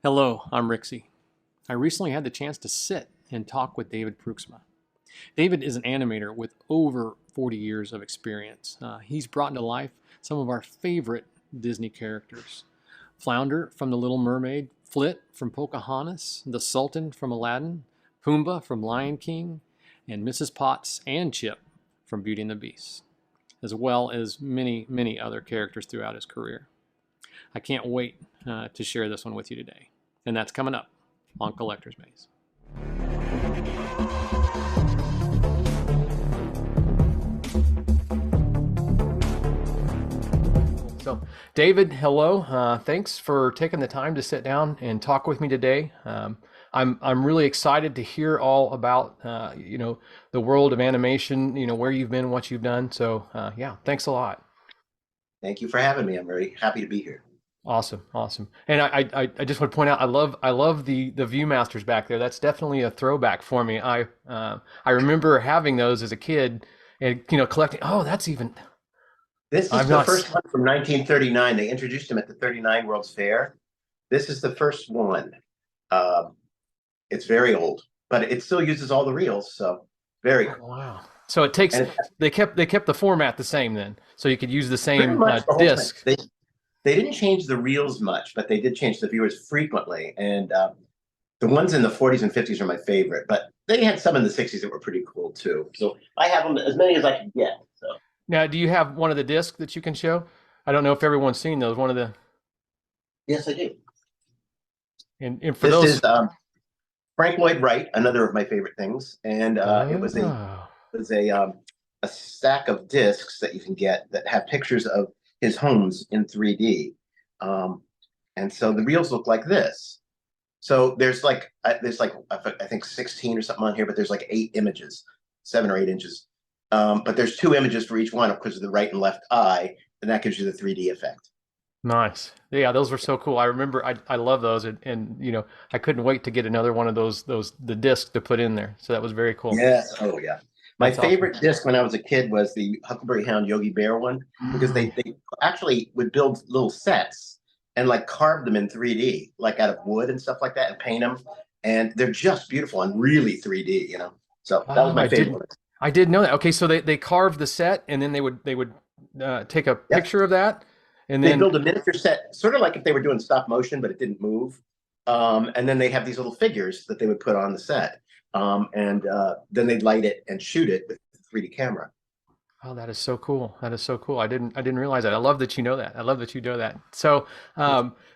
Hello, I'm Rixie. I recently had the chance to sit and talk with David Pruiksma. David is an animator with over 40 years of experience. He's brought to life some of our favorite Disney characters. Flounder from The Little Mermaid, Flit from Pocahontas, the Sultan from Aladdin, Pumbaa from Lion King, and Mrs. Potts and Chip from Beauty and the Beast, as well as many, many other characters throughout his career. I can't wait to share this one with you today. And that's coming up on Collector's Maze. So, David, hello. Thanks for taking the time to sit down and talk with me today. I'm really excited to hear all about the world of animation. Where you've been, what you've done. So yeah, thanks a lot. Thank you for having me. I'm very happy to be here. Awesome, awesome. And I just want to point out I love the ViewMasters back there. That's definitely a throwback for me. I remember having those as a kid and collecting. Oh, that's even. This is I've the not. first one from 1939. They introduced him at the 39 World's Fair. This is the first one. Um, it's very old, but it still uses all the reels. So very Oh, cool. wow. So it takes. And it has They kept the format the same then, so you could use the pretty same much the whole thing. disc. They didn't change the reels much, but they did change the viewers frequently. And the ones in the 40s and 50s are my favorite, but they had some in the 60s that were pretty cool too. So I have them as many as I can get. So Now, do you have one of the discs that you can show? I don't know if everyone's seen those. One of the yes, I do. and for This is those. Frank Lloyd Wright, another of my favorite things, and it was Oh, a stack of discs that you can get that have pictures of his homes in 3D, and so the reels look like this. So I think 16 or something on here, but there's like 8 images, 7 or 8 inches. But there's 2 images for each one, of course, of the right and left eye, and that gives you the 3D effect. nice. Yeah, those were so cool. I remember I love those and I couldn't wait to get another one of those the disc to put in there. So that was very cool. Yes. Oh, yeah. My That's awesome. favorite disc when I was a kid was the Huckleberry Hound Yogi Bear one because Mm. they actually would build little sets and like carve them in 3D, like out of wood and stuff like that, and paint them. And they're just beautiful and really 3D. So that was Oh, my I favorite didn't one. I didn't know that. Okay, so they carved the set and then they would take a Yep. picture of that and They then build a miniature set, sort of like if they were doing stop motion, but it didn't move. And then they have these little figures that they would put on the set. And then they'd light it and shoot it with the 3D camera. oh, that is so cool. That is so cool. I didn't realize that. I love that you know that. I love that you know that. So,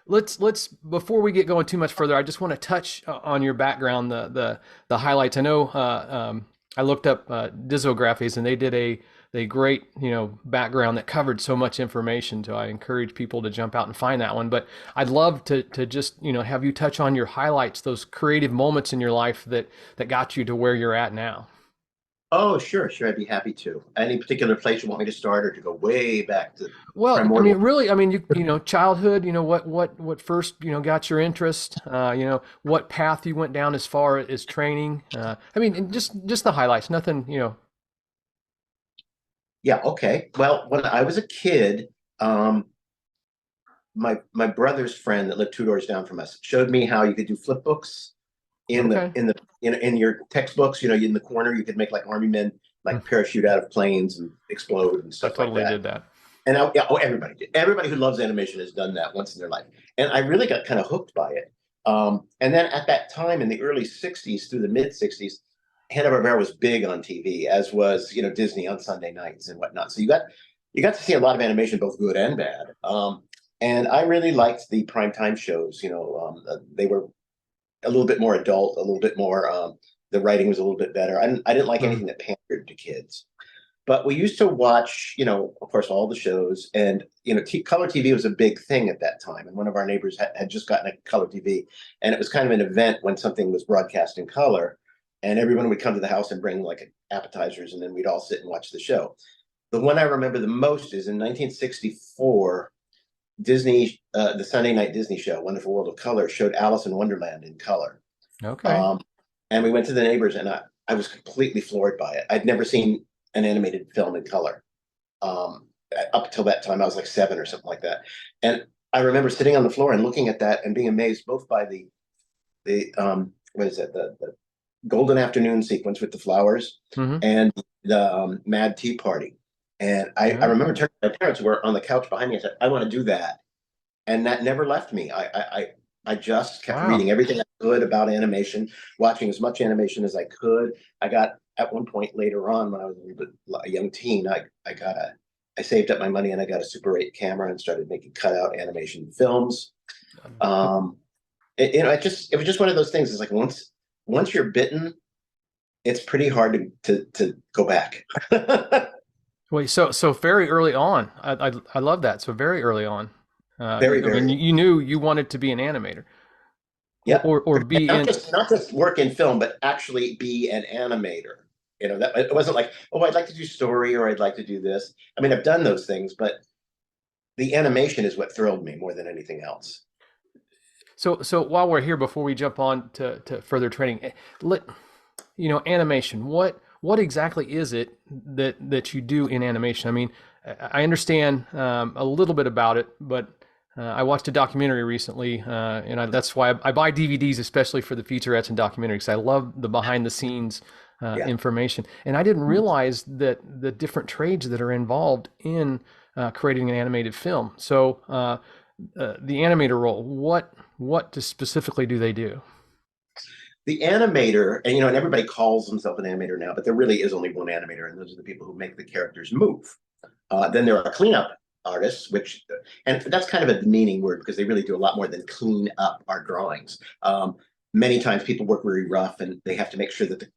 let's before we get going too much further, I just want to touch on your background, the highlights. I know I looked up Discographies and they did a great, background that covered so much information. So I encourage people to jump out and find that one. But I'd love to just, have you touch on your highlights, those creative moments in your life that got you to where you're at now. Oh, sure, sure. I'd be happy to. Any particular place you want me to start, or to go way back to Well, I primordial? mean, really, I mean, childhood, what first, got your interest, what path you went down as far as training. I mean, and just the highlights, nothing. Yeah, okay. Well, when I was a kid, um, my brother's friend that lived 2 doors down from us showed me how you could do flip books in the Okay. in the in your textbooks. In the corner, you could make like army men Mm, like parachute out of planes and explode and I stuff like totally that. did that. And yeah, everybody did. Everybody who loves animation has done that once in their life. And I really got kind of hooked by it. And then at that time in the early 60s through the mid 60s, Hanna-Barbera was big on TV, as was, Disney on Sunday nights and whatnot. So you got to see a lot of animation, both good and bad. And I really liked the primetime shows. They were a little bit more adult, a little bit more, the writing was a little bit better. I didn't like Mm, anything that pandered to kids. But we used to watch, of course, all the shows, and color TV was a big thing at that time. And one of our neighbors had just gotten a color TV, and it was kind of an event when something was broadcast in color, and everyone would come to the house and bring like appetizers, and then we'd all sit and watch the show. The one I remember the most is in 1964. Disney, the Sunday night Disney show, Wonderful World of Color, showed Alice in Wonderland in color. okay. Um, and we went to the neighbors, and I was completely floored by it. I'd never seen an animated film in color. Um, Up until that time, I was like 7 or something like that. And I remember sitting on the floor and looking at that and being amazed both by the what is it, the golden afternoon sequence with the flowers Mm-hmm. and the Mad Tea Party. And I remember Oh, turning, my parents were on the couch behind me. I said, I want to do that. And that never left me. I just kept wow. reading everything I could about animation, watching as much animation as I could. I got at one point later on when I was a young teen, I saved up my money and I got a Super 8 camera and started making cutout animation films. Um, it was just one of those things. It's like once you're bitten, it's pretty hard to go back. Wait, so very early on, I love that. So very early on, Very, I mean, very. you knew you wanted to be an animator, Yeah. or And be in. not just work in film, but actually be an animator. That it wasn't like, oh, I'd like to do story or I'd like to do this. I mean, I've done those things, but the animation is what thrilled me more than anything else. So while we're here, before we jump on to further training, let animation. What exactly is it that you do in animation? I mean, I understand a little bit about it, but I watched a documentary recently, and that's why I buy DVDs, especially for the featurettes and documentaries, because I love the behind the scenes Yeah. information. And I didn't realize that the different trades that are involved in creating an animated film. So the animator role, what specifically do they do? The animator, and everybody calls themselves an animator now, but there really is only one animator, and those are the people who make the characters move. Then there are cleanup artists, and that's kind of a demeaning word because they really do a lot more than clean up our drawings. Many times people work very rough and they have to make sure that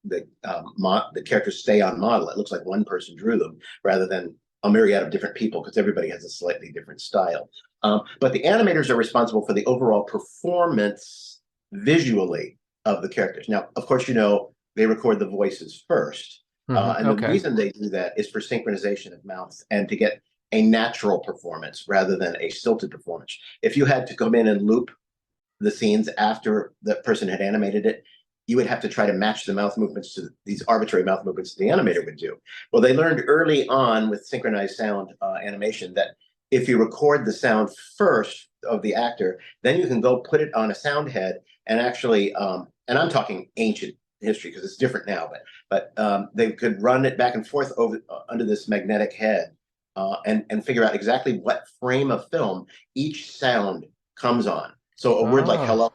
the characters stay on model. It looks like one person drew them rather than a myriad of different people because everybody has a slightly different style. But the animators are responsible for the overall performance visually of the characters. Now, of course, they record the voices first. And the Okay. reason they do that is for synchronization of mouth and to get a natural performance rather than a stilted performance. If you had to come in and loop the scenes after the person had animated it, you would have to try to match the mouth movements to these arbitrary mouth movements the animator would do. Well, they learned early on with synchronized sound animation that if you record the sound first of the actor, then you can go put it on a sound head and actually, and I'm talking ancient history because it's different now, but they could run it back and forth over under this magnetic head and figure out exactly what frame of film each sound comes on. So a word like Oh, hello,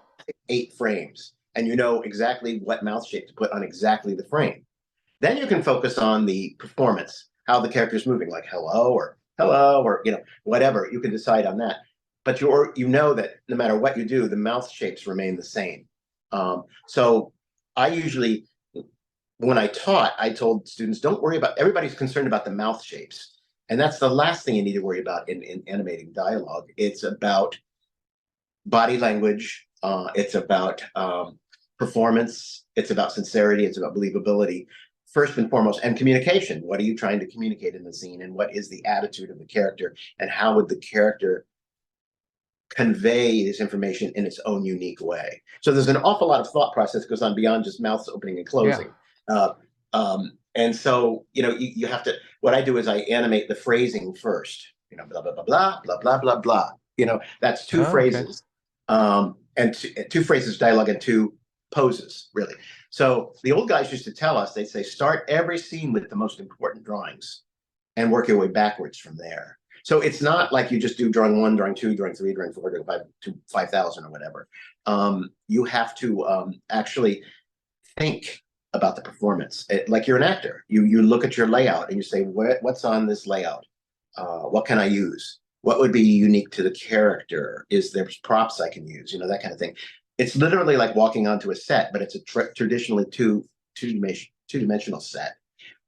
8 frames, and you know exactly what mouth shape to put on exactly the frame. Then you can focus on the performance, how the character's moving, like hello or whatever. You can decide on that. But you know that no matter what you do, the mouth shapes remain the same. So I usually, when I taught, I told students, don't worry about, everybody's concerned about the mouth shapes. And that's the last thing you need to worry about in animating dialogue. It's about body language. It's about performance. It's about sincerity. It's about believability, first and foremost, and communication. What are you trying to communicate in the scene, and what is the attitude of the character, and how would the character convey this information in its own unique way? So there's an awful lot of thought process that goes on beyond just mouths opening and yeah. closing. And so, you have to, what I do is I animate the phrasing first, blah, blah, blah, blah, blah, blah, blah, blah. That's two Oh, okay. phrases, and two phrases, dialogue, and two poses, really. So the old guys used to tell us, they'd say, start every scene with the most important drawings and work your way backwards from there. So it's not like you just do drawing 1, drawing 2, drawing 3, drawing 4, drawing 5 to 5,000 or whatever. You have to actually think about the performance. Like you're an actor. You look at your layout and you say, what's on this layout? What can I use? What would be unique to the character? Is there props I can use? That kind of thing. It's literally like walking onto a set, but it's a traditionally two-dimensional set.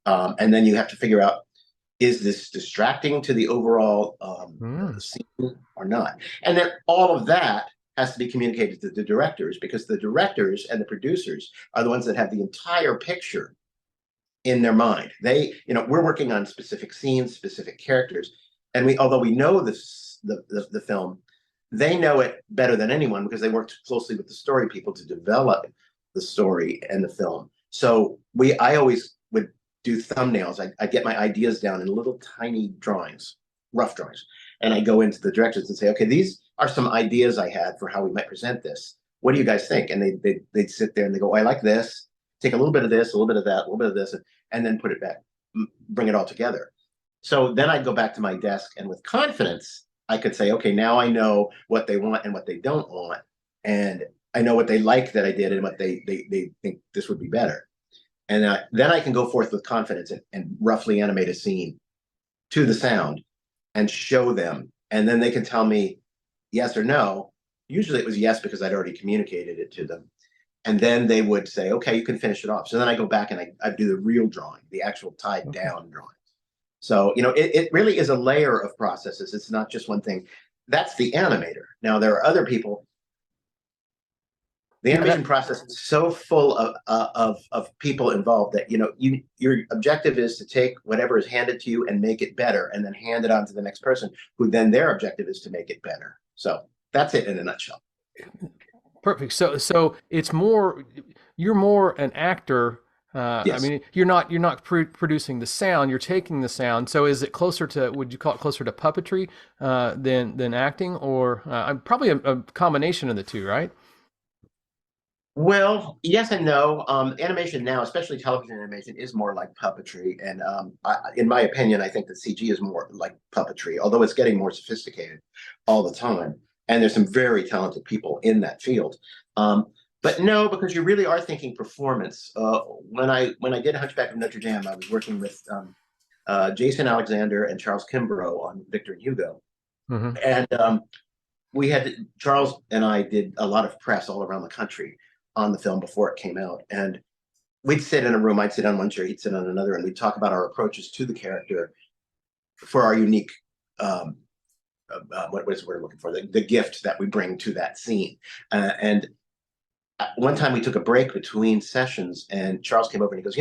And then you have to figure out, is this distracting to the overall Mm. scene or not? And then all of that has to be communicated to the directors, because the directors and the producers are the ones that have the entire picture in their mind. We're working on specific scenes, specific characters, and although we know the film, they know it better than anyone because they worked closely with the story people to develop the story and the film. So I always would do thumbnails. I get my ideas down in little tiny drawings, rough drawings, and I go into the directors and say, okay, these are some ideas I had for how we might present this. What do you guys think? And they'd sit there and they go, oh, I like this. Take a little bit of this, a little bit of that, a little bit of this, and then put it back, bring it all together. So then I'd go back to my desk, and with confidence, I could say, okay, now I know what they want and what they don't want, and I know what they like that I did and what they think this would be better. And then I can go forth with confidence and roughly animate a scene to the sound and show them. And then they can tell me yes or no. Usually it was yes because I'd already communicated it to them. And then they would say, okay, you can finish it off. So then I go back and I do the real drawing, the actual tied down drawing. So, it really is a layer of processes. It's not just one thing. That's the animator. Now, there are other people. The animation process is so full of people involved that, your objective is to take whatever is handed to you and make it better, and then hand it on to the next person, who then their objective is to make it better. So that's it in a nutshell. Perfect. So it's more, you're more an actor. Yes. I mean, you're not producing the sound, you're taking the sound. So is it closer to, would you call it closer to puppetry than acting, or probably a combination of the two, right? Well, yes and no. Animation now, especially television animation, is more like puppetry. And in my opinion, I think that CG is more like puppetry, although it's getting more sophisticated all the time. And there's some very talented people in that field. But no, because you really are thinking performance. When I did Hunchback of Notre Dame, I was working with Jason Alexander and Charles Kimbrough on Victor and Hugo. Mm-hmm. And Charles and I did a lot of press all around the country on the film before it came out. And we'd sit in a room, I'd sit on one chair, he'd sit on another, and we'd talk about our approaches to the character for our unique, what is the word I'm looking for? The gift that we bring to that scene. And one time we took a break between sessions, and Charles came over and he goes,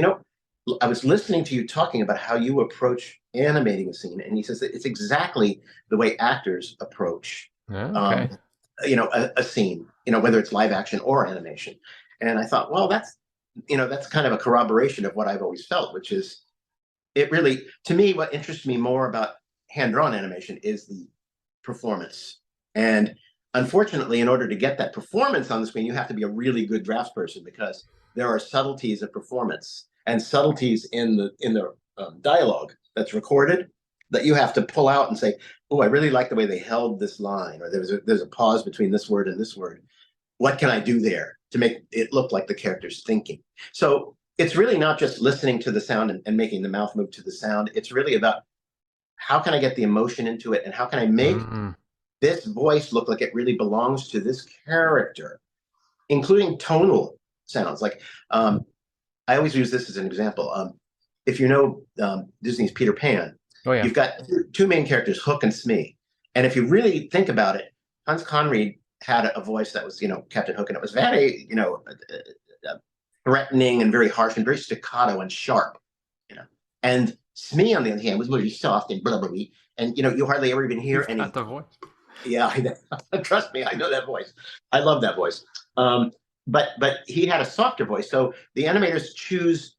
I was listening to you talking about how you approach animating a scene. And he says that it's exactly the way actors approach a scene, whether it's live action or animation. And I thought, well, that's kind of a corroboration of what I've always felt, which is, it really, to me, what interests me more about hand-drawn animation is the performance. And unfortunately, in order to get that performance on the screen, you have to be a really good draftsperson, because there are subtleties of performance and subtleties in the dialogue that's recorded that you have to pull out and say, oh, I really like the way they held this line, or there's a pause between this word and this word. What can I do there to make it look like the character's thinking? So it's really not just listening to the sound and making the mouth move to the sound. It's really about, how can I get the emotion into it, and how can I make this voice look like it really belongs to this character, including tonal sounds. Like, I always use this as an example. If you know Disney's Peter Pan, you've got two main characters, Hook and Smee. And if you really think about it, Hans Conried had a voice that was, Captain Hook, and it was very, threatening and very harsh and very staccato and sharp, And Smee, on the other hand, was very soft and blubbery, and you hardly ever even hear any. Not the voice. Yeah, trust me, I know that voice. I love that voice. But he had a softer voice, so the animators choose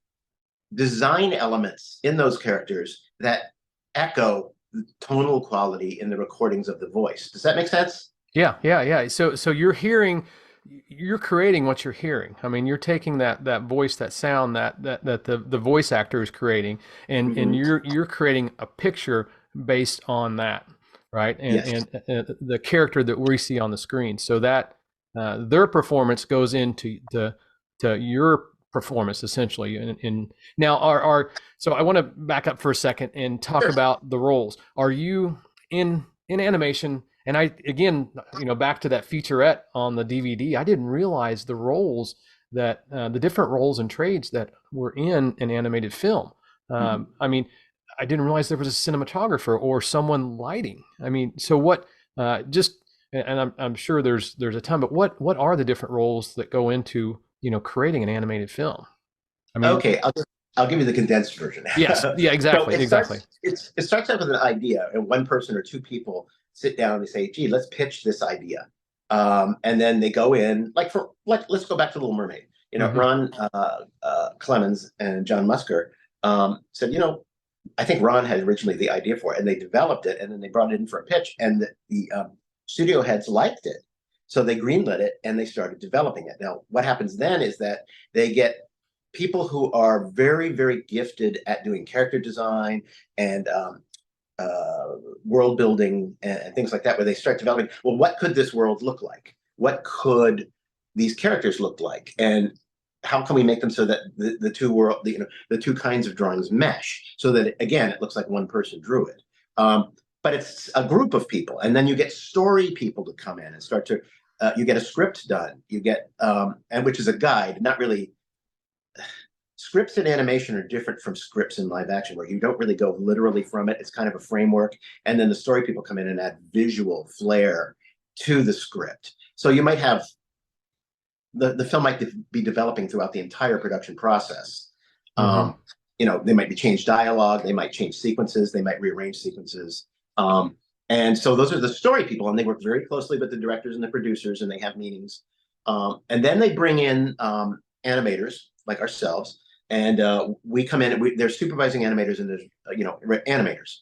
design elements in those characters that echo the tonal quality in the recordings of the voice. Does that make sense? Yeah. So you're creating what you're hearing. I mean, you're taking that voice, that sound that the voice actor is creating, and you're creating a picture based on that, right? And the character that we see on the screen, so that their performance goes into your performance essentially. And now so I want to back up for a second and talk about the roles. Are you in animation? And again, back to that featurette on the DVD, I didn't realize the roles that the different roles and trades that were in an animated film. I mean, I didn't realize there was a cinematographer or someone lighting. I mean, so what? And I'm sure there's a ton, but what are the different roles that go into creating an animated film? I mean, okay, I'll give you the condensed version. Yes, yeah, exactly, exactly. It starts out with an idea, and one person or two people sit down and they say, gee, let's pitch this idea. And then they go in, let's go back to Little Mermaid. Ron Clemens and John Musker said, I think Ron had originally the idea for it, and they developed it, and then they brought it in for a pitch, and the studio heads liked it. So they greenlit it and they started developing it. Now, what happens then is that they get people who are very, very gifted at doing character design and world building and things like that, where they start developing, well, what could this world look like? What could these characters look like? And how can we make them so that the two kinds of drawings mesh so that, again, it looks like one person drew it. But it's a group of people, and then you get story people to come in and start to you get a script done, you get and which is a guide, not really. Scripts in animation are different from scripts in live action, where you don't really go literally from it. It's kind of a framework, and then the story people come in and add visual flair to the script. So you might have the film might be developing throughout the entire production process. They might be changed dialogue, they might change sequences, they might rearrange sequences. And so those are the story people, and they work very closely with the directors and the producers, and they have meetings. And then they bring in animators like ourselves, and we come in. There's supervising animators, and there's animators.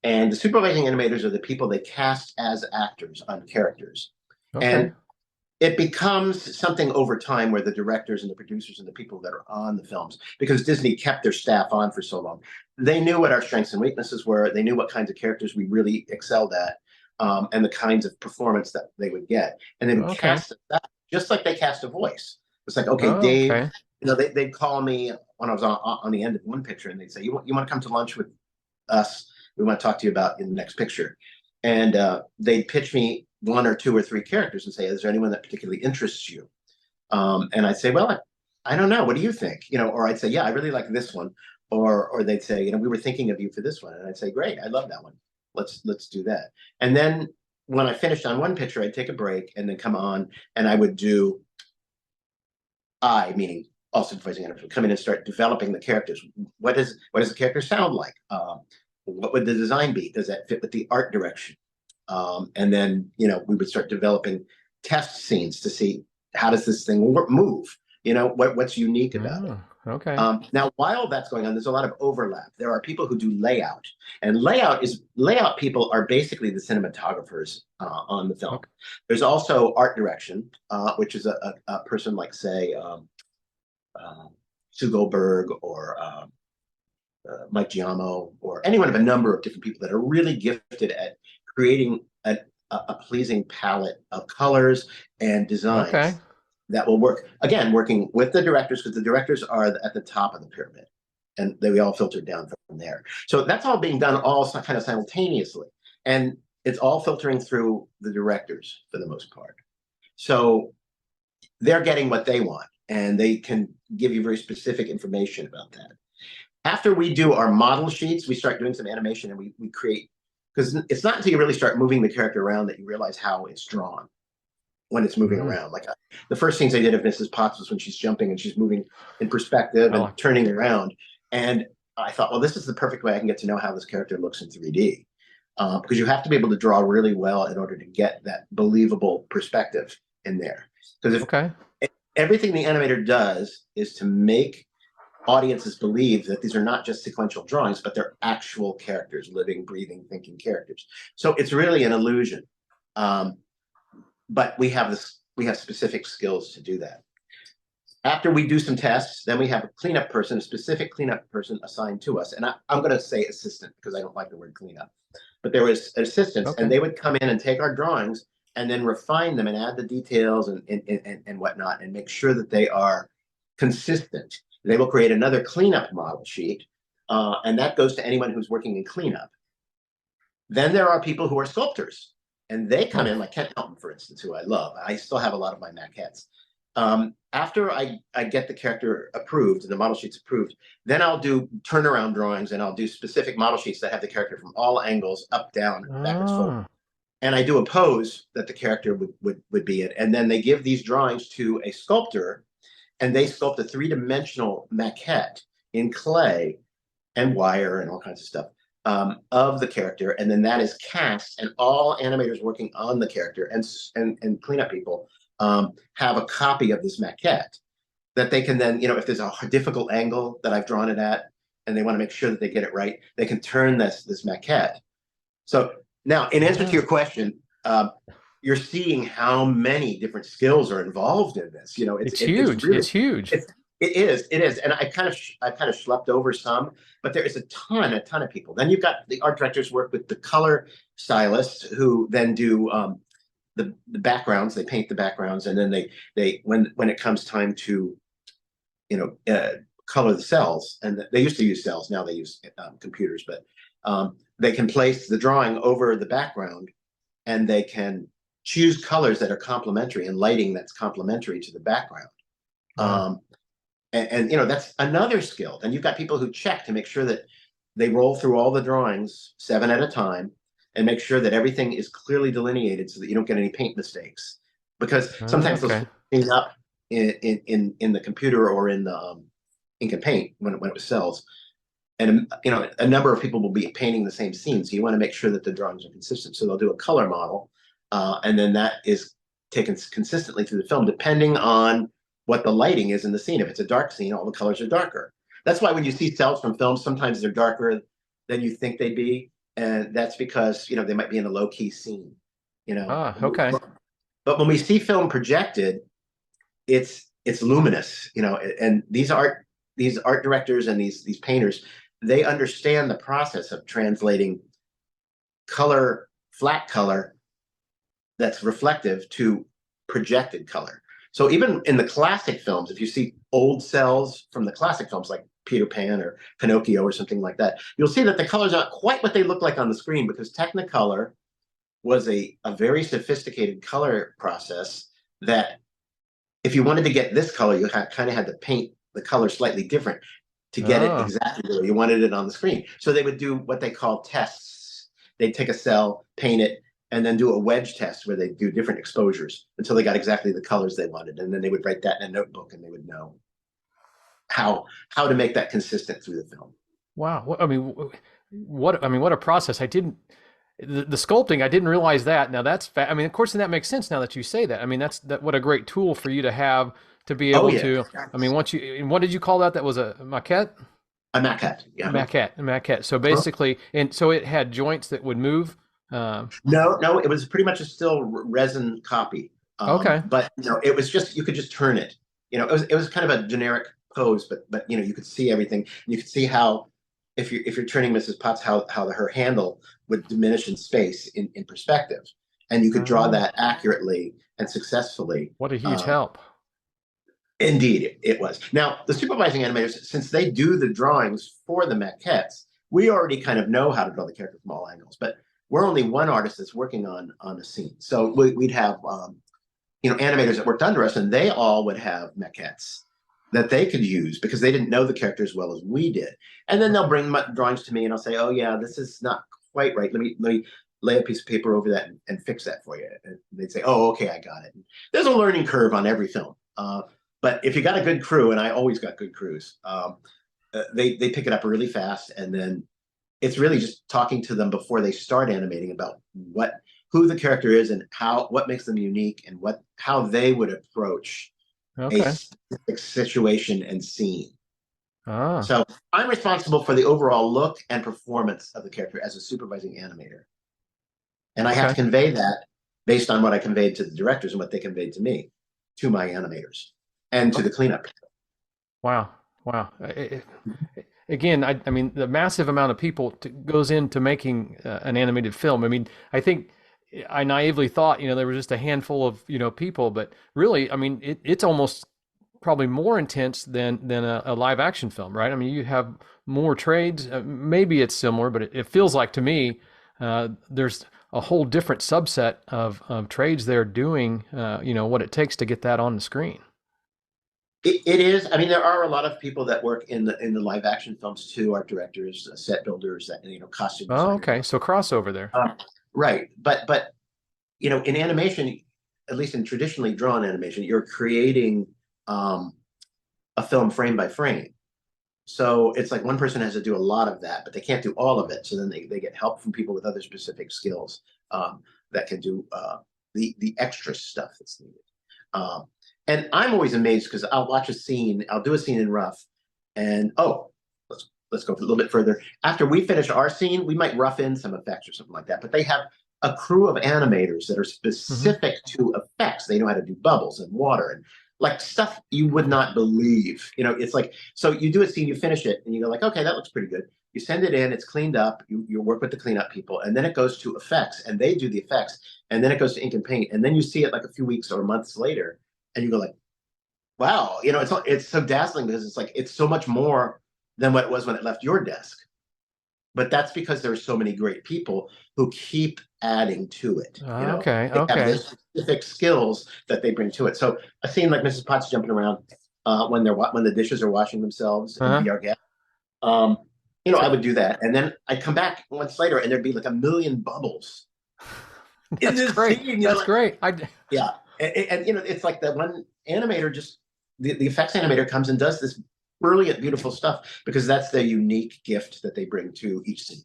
And the supervising animators are the people they cast as actors on characters. Okay. And it becomes something over time where the directors and the producers and the people that are on the films, because Disney kept their staff on for so long, they knew what our strengths and weaknesses were. They knew what kinds of characters we really excelled at, and the kinds of performance that they would get. And they would cast that just like they cast a voice. It's like, okay, Dave, they'd call me when I was on the end of one picture, and they'd say, you want to come to lunch with us? We want to talk to you about in the next picture. And they'd pitch me one or two or three characters and say, is there anyone that particularly interests you? And I'd say, well, I don't know. What do you think? Or I'd say, yeah, I really like this one. Or they'd say, we were thinking of you for this one. And I'd say, great, I love that one. Let's do that. And then when I finished on one picture, I'd take a break and then come on, and I would do, meaning all supervising animators, would come in and start developing the characters. What does the character sound like? What would the design be? Does that fit with the art direction? And then, we would start developing test scenes to see, how does this thing move? What's unique about it? Okay. Now, while that's going on, there's a lot of overlap. There are people who do layout, and layout people are basically the cinematographers on the film. Okay. There's also art direction, which is a person like, say, Sue Goldberg or Mike Giamo, or any one of a number of different people that are really gifted at creating a pleasing palette of colors and designs that will work. Again, working with the directors, because the directors are at the top of the pyramid, and we all filtered down from there. So that's all being done all kind of simultaneously, and it's all filtering through the directors for the most part. So they're getting what they want, and they can give you very specific information about that. After we do our model sheets, we start doing some animation, and we create, because it's not until you really start moving the character around that you realize how it's drawn when it's moving around. Like the first scenes I did of Mrs. Potts was when she's jumping and she's moving in perspective and turning around. And I thought, well, this is the perfect way I can get to know how this character looks in 3D. Because you have to be able to draw really well in order to get that believable perspective in there. Because if everything the animator does is to make audiences believe that these are not just sequential drawings, but they're actual characters, living, breathing, thinking characters. So it's really an illusion. But we have specific skills to do that. After we do some tests, then we have a specific cleanup person assigned to us. And I'm going to say assistant, because I don't like the word cleanup. But there was assistants, and they would come in and take our drawings and then refine them and add the details and whatnot, and make sure that they are consistent. They will create another cleanup model sheet, and that goes to anyone who's working in cleanup. Then there are people who are sculptors, and they come in, like Kent Elton, for instance, who I love. I still have a lot of my maquettes. After I get the character approved and the model sheet's approved, then I'll do turnaround drawings, and I'll do specific model sheets that have the character from all angles, up, down, backwards, forward. And I do a pose that the character would be in. And then they give these drawings to a sculptor, and they sculpt a three-dimensional maquette in clay and wire and all kinds of stuff of the character. And then that is cast, and all animators working on the character and cleanup people have a copy of this maquette that they can then, if there's a difficult angle that I've drawn it at, and they want to make sure that they get it right, they can turn this maquette. So now, in answer to your question, you're seeing how many different skills are involved in this. You know, It's huge. really, It's huge. it is, and I kind of schlepped over some, but there is a ton of people. Then you've got the art directors work with the color stylists who then do the backgrounds. They paint the backgrounds, and then they when it comes time to color the cells, and they used to use cells, now they use computers, but they can place the drawing over the background, and they can choose colors that are complementary and lighting that's complementary to the background. Wow. And that's another skill. And you've got people who check to make sure that they roll through all the drawings 7 at a time and make sure that everything is clearly delineated so that you don't get any paint mistakes. Because sometimes those things up in the computer or in the ink and paint when it was cells. And a number of people will be painting the same scene, so you want to make sure that the drawings are consistent. So they'll do a color model, and then that is taken consistently through the film, depending on what the lighting is in the scene. If it's a dark scene, all the colors are darker. That's why when you see cells from films, sometimes they're darker than you think they'd be, and that's because they might be in a low-key scene. Okay. But when we see film projected, it's luminous. And these art directors and these painters, they understand the process of translating color, flat color that's reflective to projected color. So even in the classic films, if you see old cells from the classic films like Peter Pan or Pinocchio or something like that, you'll see that the colors aren't quite what they look like on the screen, because Technicolor was a very sophisticated color process that if you wanted to get this color, you kind of had to paint the color slightly different to get it exactly the way you wanted it on the screen. So they would do what they call tests. They'd take a cell, paint it, and then do a wedge test where they do different exposures until they got exactly the colors they wanted. And then they would write that in a notebook, and they would know how to make that consistent through the film. Wow. What a process. The sculpting, I didn't realize that. Now that's of course, and that makes sense now that you say that. What a great tool for you to have to be able to, what did you call that? That was a maquette? A maquette, yeah. Maquette. So basically, and so it had joints that would move. No, it was pretty much a still resin copy. Okay. But it was just, you could just turn it. It was kind of a generic pose, but you could see everything. You could see how, if you're turning Mrs. Potts, how her handle would diminish in space in perspective, and you could draw that accurately and successfully. What a huge help. Indeed, it was. Now, the supervising animators, since they do the drawings for the maquettes, we already kind of know how to draw the character from all angles, but we're only one artist that's working on a scene. So we'd have animators that worked under us, and they all would have maquettes that they could use because they didn't know the character as well as we did. And then they'll bring drawings to me, and I'll say, oh yeah, this is not quite right. Let me lay a piece of paper over that and fix that for you. And they'd say, oh, okay, I got it. And there's a learning curve on every film. But if you got a good crew, and I always got good crews, they pick it up really fast. And then it's really just talking to them before they start animating about who the character is and what makes them unique, and how they would approach a specific situation and scene. So I'm responsible for the overall look and performance of the character as a supervising animator. And I have to convey that based on what I conveyed to the directors and what they conveyed to me, to my animators, and to the cleanup. Wow. Again, the massive amount of people goes into making an animated film. I think I naively thought, there was just a handful of, people, but really, it's almost probably more intense than a live action film, right? You have more trades. Maybe it's similar, but it feels like to me, there's a whole different subset of trades they're doing, what it takes to get that on the screen. It is. There are a lot of people that work in the live action films too, art directors, set builders, costume designers. Oh, okay. So crossover there. Right. But in animation, at least in traditionally drawn animation, you're creating a film frame by frame. So it's like one person has to do a lot of that, but they can't do all of it. So then they get help from people with other specific skills that can do the extra stuff that's needed. And I'm always amazed because I'll watch a scene, I'll do a scene in rough, and let's go a little bit further. After we finish our scene, we might rough in some effects or something like that. But they have a crew of animators that are specific to effects. They know how to do bubbles and water and like stuff you would not believe. You know, it's like, so you do a scene, you finish it, and you go like, okay, that looks pretty good. You send it in, it's cleaned up, you work with the cleanup people, and then it goes to effects, and they do the effects, and then it goes to ink and paint, and then you see it like a few weeks or months later, and you go like, wow, you know, it's so dazzling because it's like, it's so much more than what it was when it left your desk. But that's because there are so many great people who keep adding to it. You know, Okay, they have okay. their specific skills that they bring to it. So a scene like Mrs. Potts jumping around when the dishes are washing themselves and be our guest. You know, I would do that, and then I'd come back months later, and there'd be like a million bubbles. That's great. Scene, That's like, great. Yeah, and you know, it's like that one animator just the effects animator comes and does this brilliant, beautiful stuff because that's the unique gift that they bring to each scene.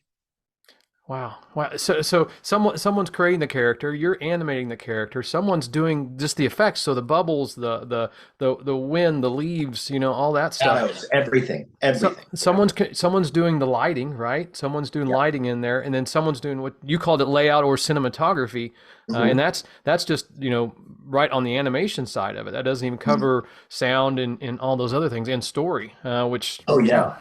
Wow. Wow. So someone's creating the character, you're animating the character, someone's doing just the effects, so the bubbles, the wind, the leaves, you know, all that stuff. Shadows, everything, So everything. someone's doing the lighting, right? Someone's doing Yeah. lighting in there, and then someone's doing what you called it layout or cinematography, and that's just, you know, right on the animation side of it. That doesn't even cover sound and all those other things and story, which Oh yeah,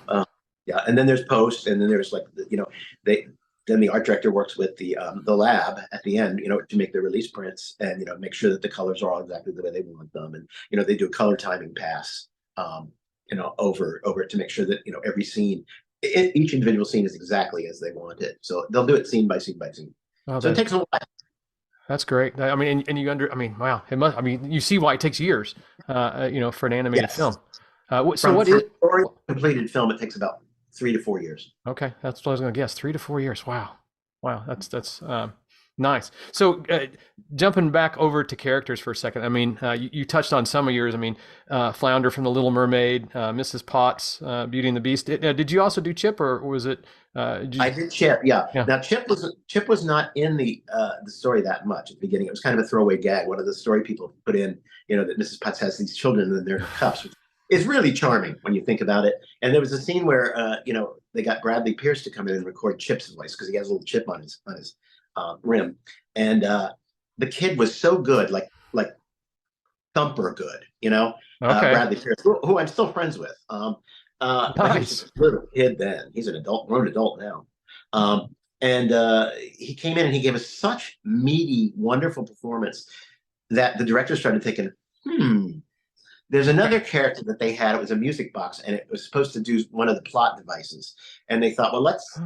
yeah. And then there's post, and then there's like you know they then the art director works with the lab at the end, you know, to make the release prints and you know make sure that the colors are all exactly the way they want them, and you know they do a color timing pass, you know, over it to make sure that you know every scene, each individual scene is exactly as they want it. So they'll do it scene by scene by scene. oh, So it takes a while. that's great. I mean, and you I mean, wow, it must. I mean, you see why it takes years, you know, for an animated film. Yes, So what from is? story to completed film, it takes about 3 to 4 years. Okay, that's what I was going to guess. 3 to 4 years. Wow, wow, that's nice. So jumping back over to characters for a second. I mean, you touched on some of yours. I mean, Flounder from The Little Mermaid, Mrs. Potts, Beauty and the Beast. Did you also do Chip, or was it? I did Chip, yeah. Yeah. Now Chip was not in the story that much at the beginning. It was kind of a throwaway gag. One of the story people put in, you know, that Mrs. Potts has these children in their cups, which is really charming when you think about it. And there was a scene where you know, they got Bradley Pierce to come in and record Chip's voice because he has a little chip on his rim, and the kid was so good, like thumper good, you know. Okay. Bradley Pierce, who I'm still friends with. But he was Nice. just a little kid then. He's an adult, grown adult now. And he came in and he gave us such meaty, wonderful performance that the director started thinking, there's another character that they had. It was a music box, and it was supposed to do one of the plot devices. And they thought, well, let's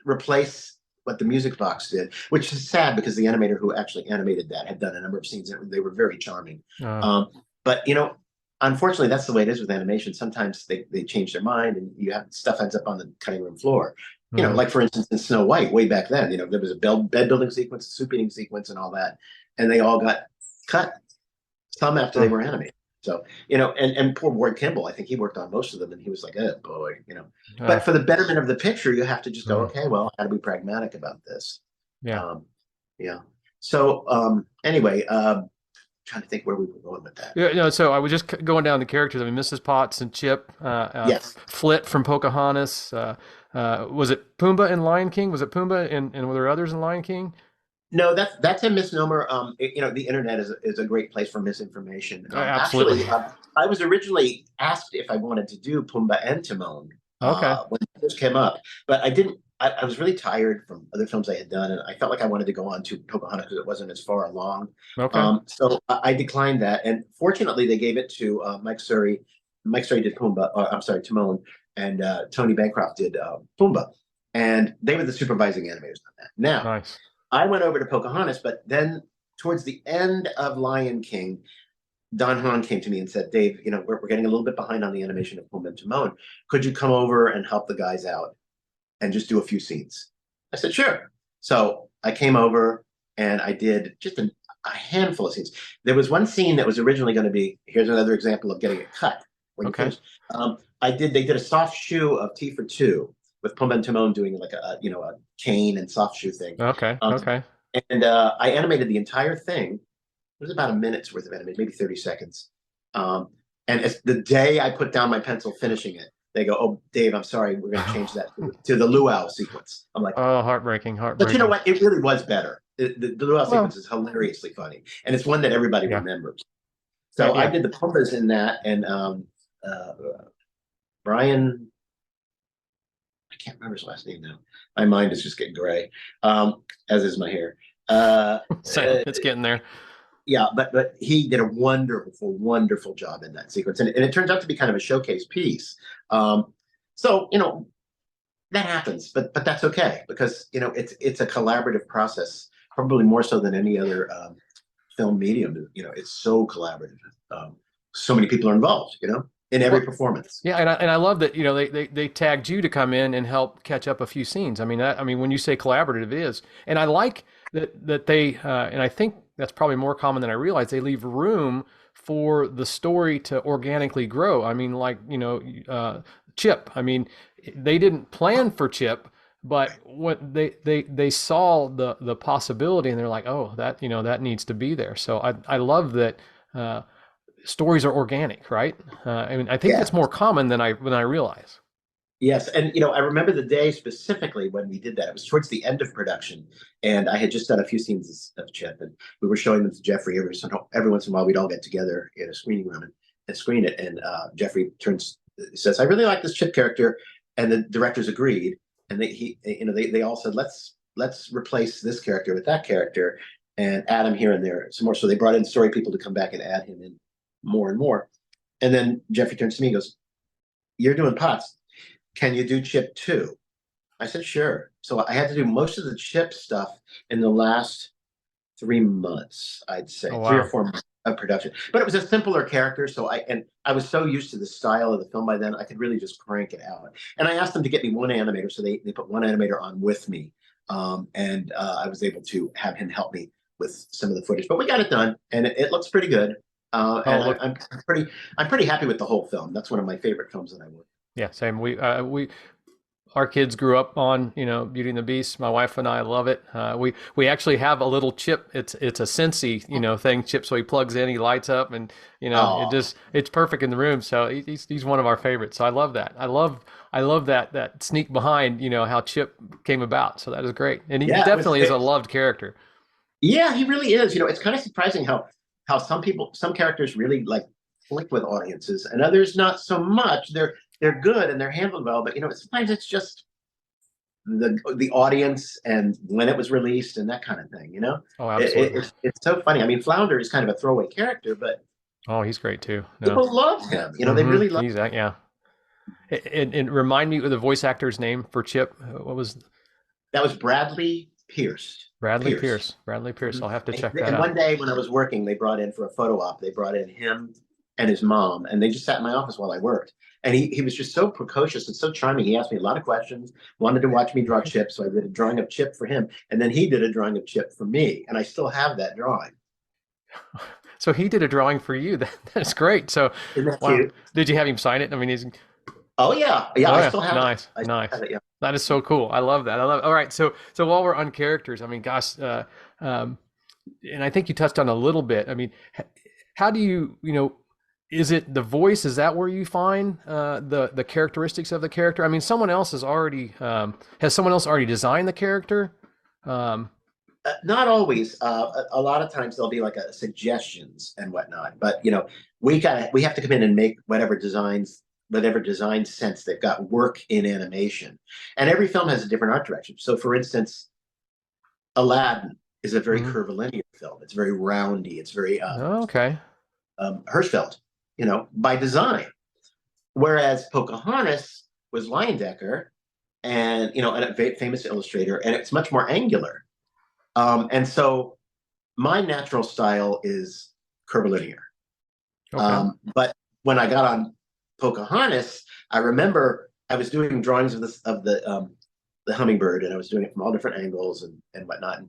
replace what the music box did, which is sad because the animator who actually animated that had done a number of scenes. They were very charming. But you know, unfortunately, that's the way it is with animation. Sometimes they change their mind, and you have stuff ends up on the cutting room floor. You know, like for instance, in Snow White, way back then, you know, there was a bed building sequence, a soup eating sequence, and all that, and they all got cut. Some after they were animated. So, you know, and poor Ward Kimball, I think he worked on most of them, and he was like, oh boy, you know. But for the betterment of the picture, you have to just go, okay, well, how to be pragmatic about this. Yeah. Yeah. So anyway, trying to think where we were going with that. Yeah, no, so I was just going down the characters. I mean, Mrs. Potts and Chip, Yes. Flit from Pocahontas. Was it Pumbaa in Lion King? Was it Pumbaa and were there others in Lion King? No, that's a misnomer. You know, the internet is a great place for misinformation. Absolutely. Actually, I was originally asked if I wanted to do Pumbaa and Timon Okay. when this came up, but I didn't. I was really tired from other films I had done, and I felt like I wanted to go on to Pocahontas because it wasn't as far along. Okay. So I declined that, and fortunately, they gave it to Mike Surrey. Mike Surrey did Pumbaa. I'm sorry, Timon, and Tony Bancroft did Pumbaa, and they were the supervising animators on that. Now, Nice. I went over to Pocahontas, but then towards the end of Lion King, Don Hahn came to me and said, Dave, you know, we're getting a little bit behind on the animation of Pumbaa and Timon. Could you come over and help the guys out and just do a few scenes? I said, sure. So I came over and I did just a handful of scenes. There was one scene that was originally going to be, here's another example of getting it cut. When Okay. you finish. They did a soft shoe of Tea for Two with Pumbaa and Timon doing like a cane and soft shoe thing. Okay. Okay. And I animated the entire thing. It was about a minute's worth of animation, maybe 30 seconds. And as the day I put down my pencil finishing it, they go, "Oh, Dave, I'm sorry, we're going to change that to the luau sequence." I'm like, Oh, heartbreaking, but you know heartbreaking. what? It really was better. The luau Well, sequence is hilariously funny, and it's one that everybody yeah, remembers. yeah, So I yeah. did the Pumbas in that, and uh, Brian, I can't remember his last name now. My mind is just getting gray, as is my hair. Same. It's getting there. Yeah, but he did a wonderful job in that sequence, and it turns out to be kind of a showcase piece. So that happens, but that's okay because it's a collaborative process, probably more so than any other film medium. It's so collaborative. So many people are involved. In every Well, performance. yeah, and I love that they tagged you to come in and help catch up a few scenes. I mean when you say collaborative, it is, and I like that they and I think that's probably more common than I realize. They leave room for the story to organically grow. I mean, like Chip. I mean, they didn't plan for Chip, but what they saw the possibility, and they're like, oh, that needs to be there. So I love that. Stories are organic, right? I mean, I think Yeah. that's more common than I realize. Yes, and I remember the day specifically when we did that. It was towards the end of production, and I had just done a few scenes of Chip, and we were showing them to Jeffrey every once in a while. We'd all get together in a screening room and screen it. And Jeffrey says, "I really like this Chip character," and the directors agreed, and they all said, "Let's replace this character with that character, and add him here and there some more." So they brought in story people to come back and add him in more and more. And then Jeffrey turns to me and goes, "You're doing Potts. Can you do Chip too?" I said, "Sure." So I had to do most of the Chip stuff in the last 3 months, I'd Oh say, three or wow. 4 months of production. But it was a simpler character, so I was so used to the style of the film by then, I could really just crank it out. And I asked them to get me one animator, so they put one animator on with me, and I was able to have him help me with some of the footage. But we got it done, and it looks pretty good. Oh And look, I'm pretty happy with the whole film. That's one of my favorite films that I worked. yeah, same. We our kids grew up on Beauty and the Beast. My wife and I love it. We actually have a little Chip. It's a Scentsy thing. Chip, so he plugs in, he lights up, and Oh, it's perfect in the room. So he's one of our favorites. So I love that. I love that sneak behind how Chip came about. So that is great, and he yeah, it was. definitely is a loved character. Yeah, he really is. It's kind of surprising how some characters really like click with audiences, and others not so much. They're good and they're handled well, but sometimes it's just the audience and when it was released and that kind of thing. Oh, absolutely. It's so funny. I mean, Flounder is kind of a throwaway character, but Oh, he's great too. No. people love him. They Mm-hmm. really love. He's that. Yeah. And remind me of the voice actor's name for Chip. What was That was Bradley Pierce. Bradley Pierce. Pierce? Bradley Pierce. Mhm. I'll have to check that And out. one day when I was working, they brought in for a photo op. They brought in him and his mom, and they just sat in my office while I worked. And he was just so precocious and so charming. He asked me a lot of questions, wanted to watch me draw Chip, so I did a drawing of Chip for him, and then he did a drawing of Chip for me, and I still have that drawing. So he did a drawing for you. That's great. So, Isn't that wow. cute? Did you have him sign it? I mean, he's Oh yeah, yeah. oh I yeah, still have it. nice, I still nice. have it. Yeah. That is so cool. I love that. I love. All right. So while we're on characters, I mean, gosh, um, and I think you touched on a little bit. I mean, how do is it the voice? Is that where you find the characteristics of the character? I mean, someone else has someone else already designed the character? Um, Not always. A lot of times there'll be like suggestions and whatnot, but we have to come in and make whatever design sense they've got work in animation, and every film has a different art direction. So, for instance, Aladdin is a very mhm. curvilinear film. It's very roundy. It's very Oh, okay. Hirschfeld, by design. Whereas Pocahontas was Leyendecker, and a famous illustrator, and it's much more angular. And so my natural style is curvilinear. Okay. But when I got on Pocahontas, I remember I was doing drawings of the hummingbird, and I was doing it from all different angles and whatnot.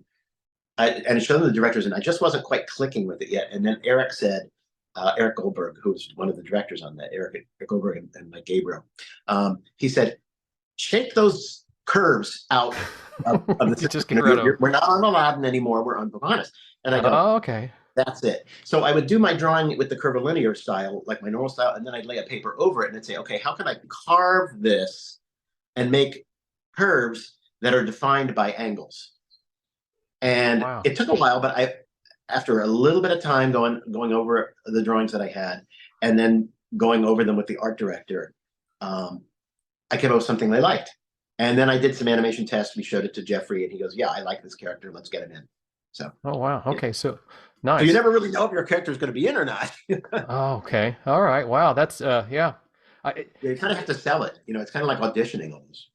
And showed them the directors, and I just wasn't quite clicking with it yet. And then Eric said, Eric Goldberg, who was one of the directors on that, Eric Goldberg and Mike Gabriel, he said, "Shake those curves out of the You system. just get rid of them. We're not on Aladdin anymore. We're on Pocahontas." And I go, Oh, okay. That's it. So I would do my drawing with the curvilinear style, like my normal style, and then I'd lay a paper over it and I'd say, okay, how can I carve this and make curves that are defined by angles? And Wow. it took a while, but after a little bit of time going over the drawings that I had, and then going over them with the art director, I came up with something they liked. And then I did some animation tests. We showed it to Jeffrey, and he goes, "Yeah, I like this character. Let's get him in." So, Oh, wow. yeah. Okay. So So you nice. never really know if your character is going to be in or not. Oh, okay. All right. Wow. That's, yeah. You kind of have to sell it. It's kind of like auditioning almost.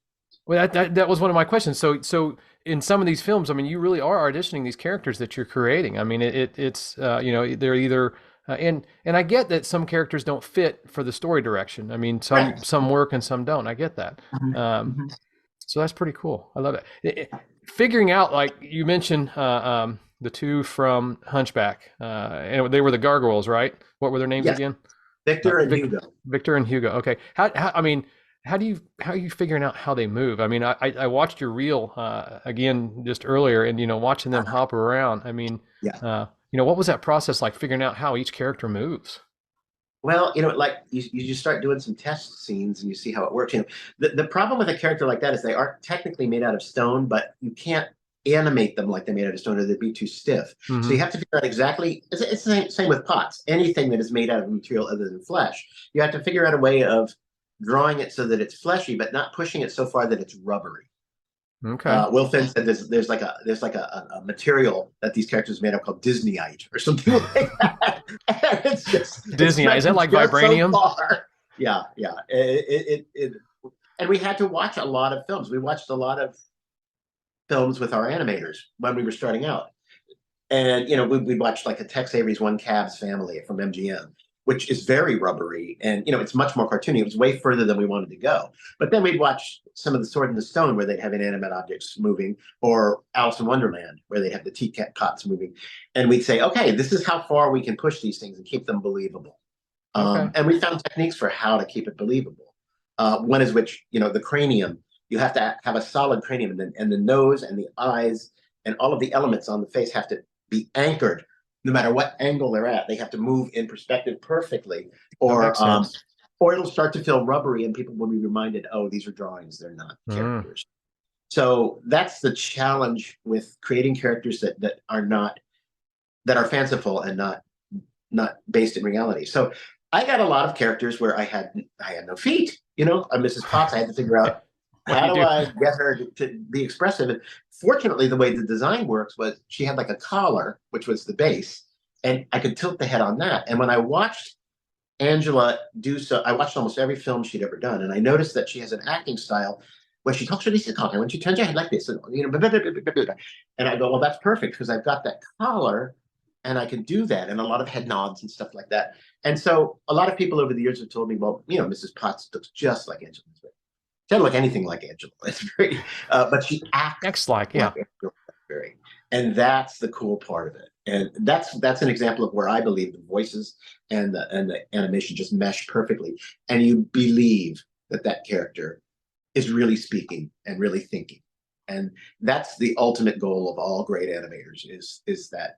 Well, that was one of my questions. So in some of these films, I mean, you really are auditioning these characters that you're creating. I mean, it's they're either and I get that some characters don't fit for the story direction. I mean, Right. some work and some don't. I get that. Mhm. Um, Mhm. so that's pretty cool. I love it. Figuring out, like you mentioned, the two from Hunchback, and they were the gargoyles, right? What were their names Yes, again? Victor and Vic, Hugo. Victor and Hugo. Okay. I mean, how are you figuring out how they move? I mean, I watched your reel again just earlier, and watching them hop around. I mean, Yeah. what was that process like figuring out how each character moves? Well, like you just start doing some test scenes and you see how it works. The problem with a character like that is they aren't technically made out of stone, but you can't animate them like they're made out of stone or they'd be too stiff. So Hmm. you have to figure out exactly, it's the same with pots. Anything that is made out of material other than flesh, you have to figure out a way of drawing it so that it's fleshy, but not pushing it so far that it's rubbery. Okay. Will Finn said there's like a material that these characters made up called Disneyite or something like that. And it Disney, is that stretches like just so vibranium? far. Yeah, yeah. And we had to watch a lot of films. We watched a lot of films with our animators when we were starting out. And we watched like the Tex Avery's One Cab's Family from MGM, which is very rubbery, and it's much more cartoony. It was way further than we wanted to go. But then we'd watch some of the Sword in the Stone where they'd have inanimate objects moving, or Alice in Wonderland where they'd have the teacups moving, and we'd say, okay, this is how far we can push these things and keep them believable. Okay. And we found techniques for how to keep it believable. One is the cranium. You have to have a solid cranium, and the nose and the eyes and all of the elements on the face have to be anchored no matter what angle they're at. They have to move in perspective perfectly, That or makes sense. it'll start to feel rubbery, and people will be reminded, oh, these are drawings, they're not Mm. characters. So that's the challenge with creating characters that are fanciful and not based in reality. So I got a lot of characters where I had no feet. Mrs. Potts, I had to figure out What do you how do do? I get her to be expressive? And fortunately, the way the design works was she had like a collar, which was the base, and I could tilt the head on that. And when I watched Angela do so, I watched almost every film she'd ever done, and I noticed that she has an acting style where she talks really calm, and when she turns her head like this, and and I go, well, that's perfect because I've got that collar, and I can do that, and a lot of head nods and stuff like that. And so a lot of people over the years have told me, well, Mrs. Potts looks just like Angela. She doesn't look anything like Angela. It's very, but she acts Next, like, like yeah. Angela. Very, and that's the cool part of it. And that's an example of where I believe the voices and the animation just mesh perfectly, and you believe that character is really speaking and really thinking, and that's the ultimate goal of all great animators is that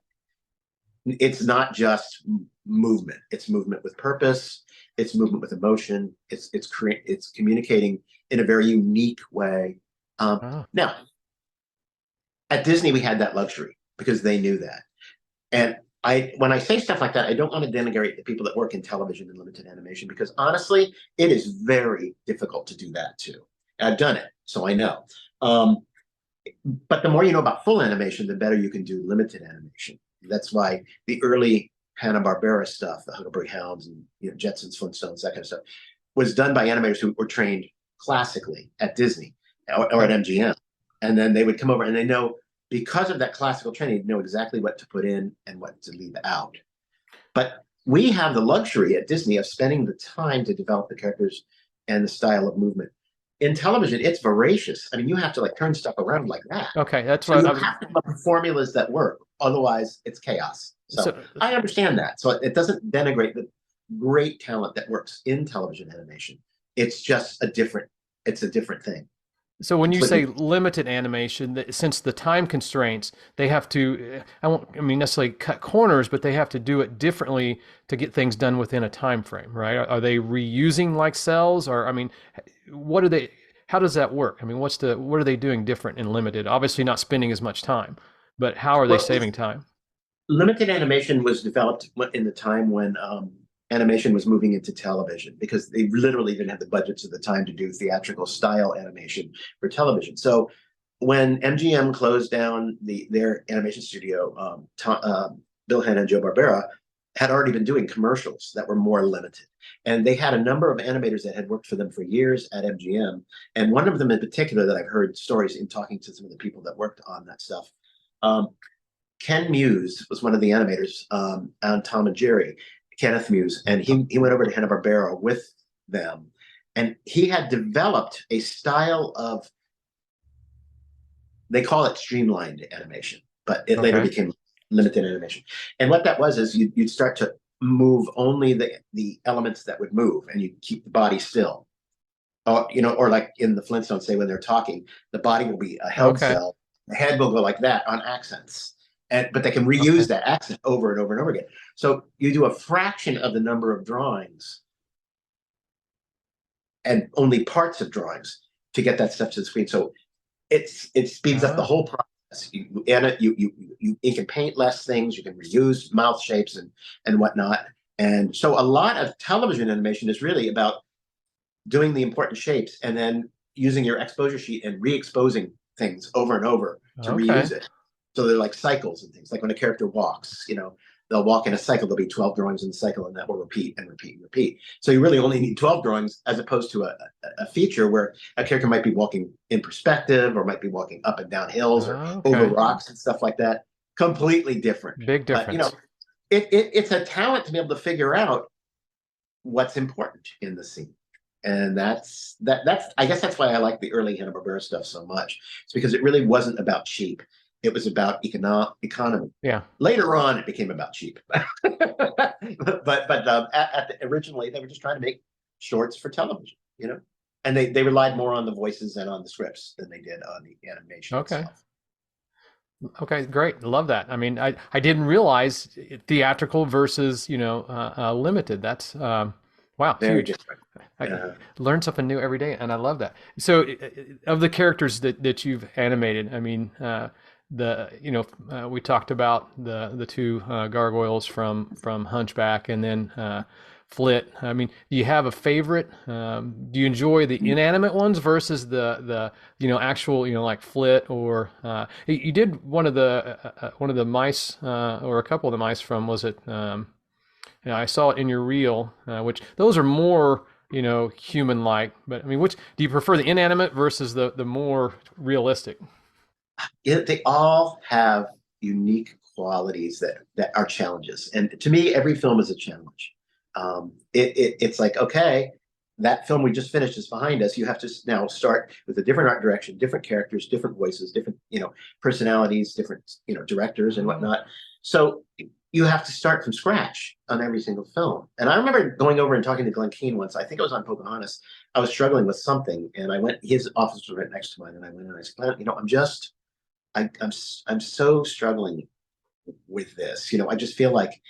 it's not just movement. It's movement with purpose. It's movement with emotion. It's communicating in a very unique way. Oh, Now, at Disney, we had that luxury because they knew that. And when I say stuff like that, I don't want to denigrate the people that work in television and limited animation because honestly, it is very difficult to do that too. I've done it, so I know. Um, but the more you know about full animation, the better you can do limited animation. That's why the early Hanna-Barbera stuff, the Huckleberry Hounds and Jetsons, Flintstones, that kind of stuff, was done by animators who were trained classically at Disney or at okay. MGM. And then they would come over and they know, because of that classical training, know exactly what to put in and what to leave out. But we have the luxury at Disney of spending the time to develop the characters and the style of movement. In television, it's voracious. I mean, you have to like turn stuff around like that. Okay, that's So what you I was. have to have formulas that work. Otherwise, it's chaos. So So, I understand that. So it doesn't denigrate the great talent that works in television animation. It's just it's a different thing. So when you So say limited animation, since the time constraints, they have to, I mean necessarily cut corners, but they have to do it differently to get things done within a time frame, right? Are they reusing like cells, or I mean, what are they? How does that work? I mean, what are they doing different and limited? Obviously, not spending as much time, but how are they well, saving time? limited animation was developed in the time when animation was moving into television because they literally didn't have the budgets at the time to do theatrical style animation for television. So when MGM closed down their animation studio, Bill Hanna and Joe Barbera had already been doing commercials that were more limited. And they had a number of animators that had worked for them for years at MGM. And one of them in particular that I've heard stories in talking to some of the people that worked on that stuff. Ken Muse was one of the animators on Tom and Jerry, Kenneth Muse, and he went over to Hanna-Barbera with them. And he had developed a style of, they call it streamlined animation, but it later Okay. became limited animation. And what that was is you'd start to move only the elements that would move, and you keep the body still. Or like in the Flintstones, say when they're talking, the body will be a held Okay. cell, the head will go like that on accents. But they can reuse Okay. that accent over and over and over again. So you do a fraction of the number of drawings and only parts of drawings to get that stuff to the screen. So it speeds up the Oh, whole process. You can paint less things, you can reuse mouth shapes and whatnot. And so a lot of television animation is really about doing the important shapes and then using your exposure sheet and re-exposing things over and over to okay. reuse it. So they're like cycles and things. Like when a character walks, they'll walk in a cycle. There'll be 12 drawings in the cycle, and that will repeat and repeat and repeat. So you really only need 12 drawings as opposed to a feature where a character might be walking in perspective or might be walking up and down hills or over Okay. rocks and stuff like that. Completely different. Big But difference. it's a talent to be able to figure out what's important in the scene. And that's I guess that's why I like the early Hanna-Barbera stuff so much. It's because it really wasn't about cheap. It was about economy. Yeah. Later on, it became about cheap. Originally, they were just trying to make shorts for television. And they relied more on the voices and on the scripts than they did on the animation Okay. itself. Okay, great. Love that. I mean, I didn't realize theatrical versus, limited. That's wow, Very huge. different. I Uh, learn something new every day, and I love that. So, of the characters that you've animated, I mean, we talked about the two gargoyles from Hunchback, and then Flit. I mean, do you have a favorite? Do you enjoy the inanimate ones versus the actual like Flit, or you did one of the mice or a couple of the mice from, was it? I saw it in your reel, which those are more human-like. But I mean, which do you prefer, the inanimate versus the more realistic? they all have unique qualities that are challenges. And to me, every film is a challenge. It's like, okay, that film we just finished is behind us. You have to now start with a different art direction, different characters, different voices, different, personalities, different, directors and Oh, whatnot. So you have to start from scratch on every single film. And I remember going over and talking to Glenn Keane once. I think it was on Pocahontas. I was struggling with something, and I went. His office was right next to mine, and I went in and I said, Glenn, I'm so struggling with this. I just feel like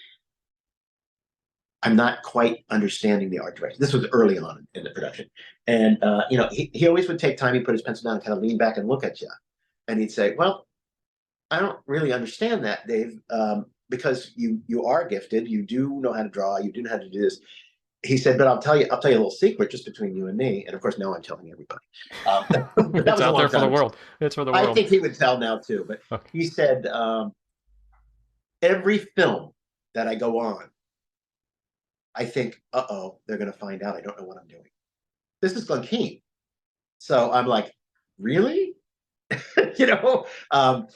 I'm not quite understanding the art direction. This was early on in the production, and he always would take time. He'd put his pencil down, and kind of lean back and look at you, and he'd say, "Well, I don't really understand that, Dave, because you are gifted. You do know how to draw. You do know how to do this." He said, "But I'll tell you a little secret just between you and me." And of course, now I'm telling everybody. But that it's was a out there long for the time ago. world. It's for the I world. think he would tell now too. But Okay. he said, every film that I go on, I think, they're going to find out I don't know what I'm doing. This is Glenn Keane. So I'm like, really? you know, um,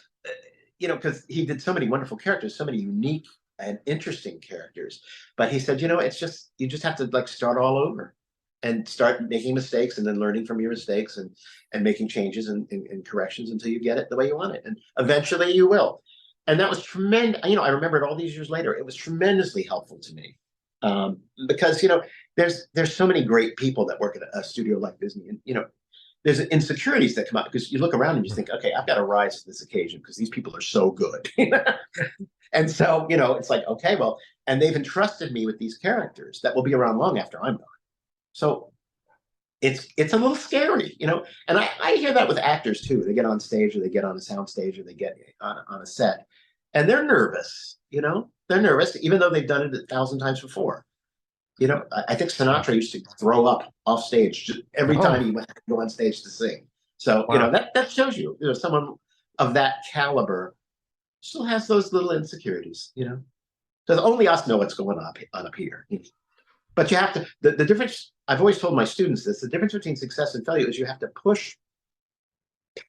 because he did so many wonderful characters, so many unique and interesting characters. But he said, it's just, you just have to like start all over and start making mistakes and then learning from your mistakes and making changes and corrections until you get it the way you want it. And eventually you will. And that was tremendous. I remember it all these years later. It was tremendously helpful to me. Because there's so many great people that work at a studio like Disney, and there's insecurities that come out because you look around and you think, okay, I've got to rise to this occasion because these people are so good. And so, it's like, okay, well, and they've entrusted me with these characters that will be around long after I'm gone. So it's a little scary, and I hear that with actors too. They get on stage or they get on a sound stage or they get on a set and they're nervous, they're nervous, even though they've done it 1,000 times before. I think Sinatra used to throw up off stage just every time he went to go on stage to sing. So, that shows you, someone of that caliber still has those little insecurities, because only us know what's going on up here. But you have to, the difference, I've always told my students this, the difference between success and failure is you have to push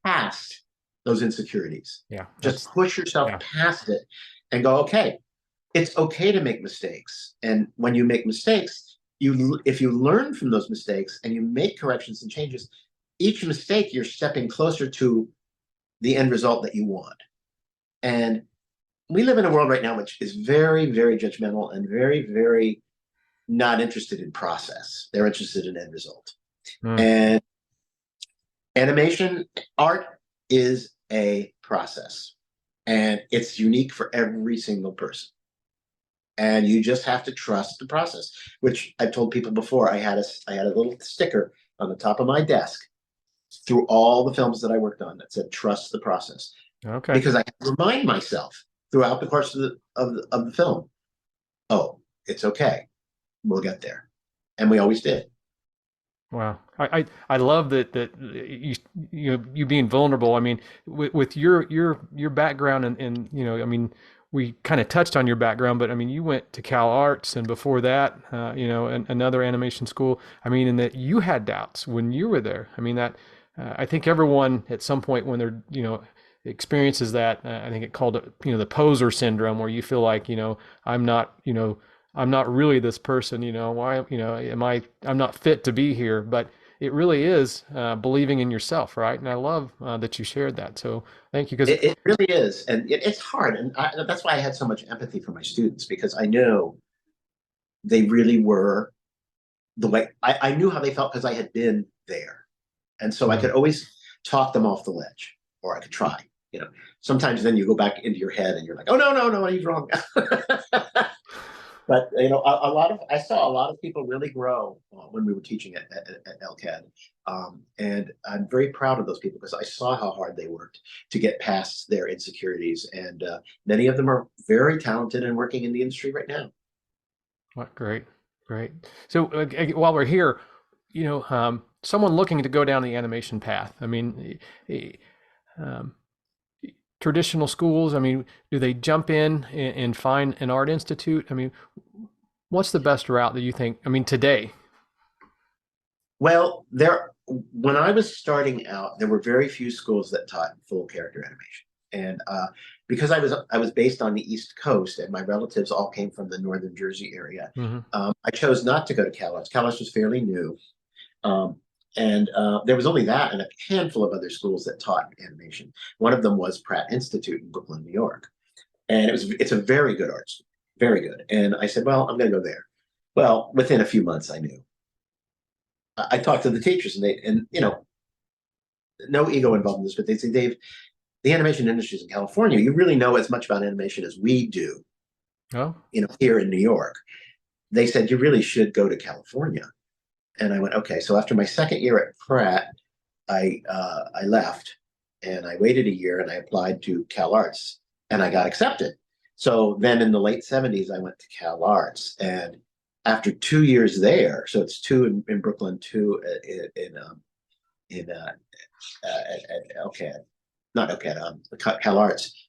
past those insecurities. Yeah. Just push yourself past it and go, okay, it's okay to make mistakes. And when you make mistakes, if you learn from those mistakes and you make corrections and changes, each mistake you're stepping closer to the end result that you want. And we live in a world right now which is very, very judgmental and very, very not interested in process. They're interested in end result. And animation art is a process, and it's unique for every single person. And you just have to trust the process, which I've told people before. I had a little sticker on the top of my desk through all the films that I worked on that said, trust the process. Okay. Because I had to remind myself throughout the course of the film, oh, it's okay. We'll get there. And we always did. Wow. I love that you being vulnerable. I mean, with your background and I mean, we kind of touched on your background, but I mean, you went to Cal Arts and before that, another animation school. I mean, and that you had doubts when you were there. I mean, that I think everyone at some point when they're, experiences that, I think it called it, the poser syndrome, where you feel like, I'm not really this person, why, I'm not fit to be here, but it really is believing in yourself, right? And I love that you shared that. So thank you. Because it really is. And it's hard. And that's why I had so much empathy for my students, because I know they really were the way I knew how they felt because I had been there. And so I could always talk them off the ledge, or I could try, sometimes then you go back into your head and you're like, oh, no, he's wrong. But I saw a lot of people really grow when we were teaching at LCAD, and I'm very proud of those people because I saw how hard they worked to get past their insecurities, and many of them are very talented and working in the industry right now. What great. So while we're here, someone looking to go down the animation path. I mean, traditional schools, I mean, do they jump in and find an art institute? I mean, what's the best route that you think, I mean, today? Well, when I was starting out, there were very few schools that taught full character animation. And because I was based on the East Coast and my relatives all came from the Northern Jersey area, I chose not to go to Cal Arts. Cal Arts was fairly new. And there was only that and a handful of other schools that taught animation. One of them was Pratt Institute in Brooklyn, New York. And it's a very good art school, very good. And I said, well, I'm going to go there. Well, within a few months, I knew. I talked to the teachers and no ego involved in this, but they say, Dave, the animation industry is in California. You really know as much about animation as we do, here in New York. They said, you really should go to California. And I went, okay. So after my second year at Pratt, I left and I waited a year and I applied to Cal Arts and I got accepted. So then in the late 70s, I went to Cal Arts, and after 2 years there, so it's 2 in Brooklyn, 2 at LCAD, not LCAD, Cal Arts.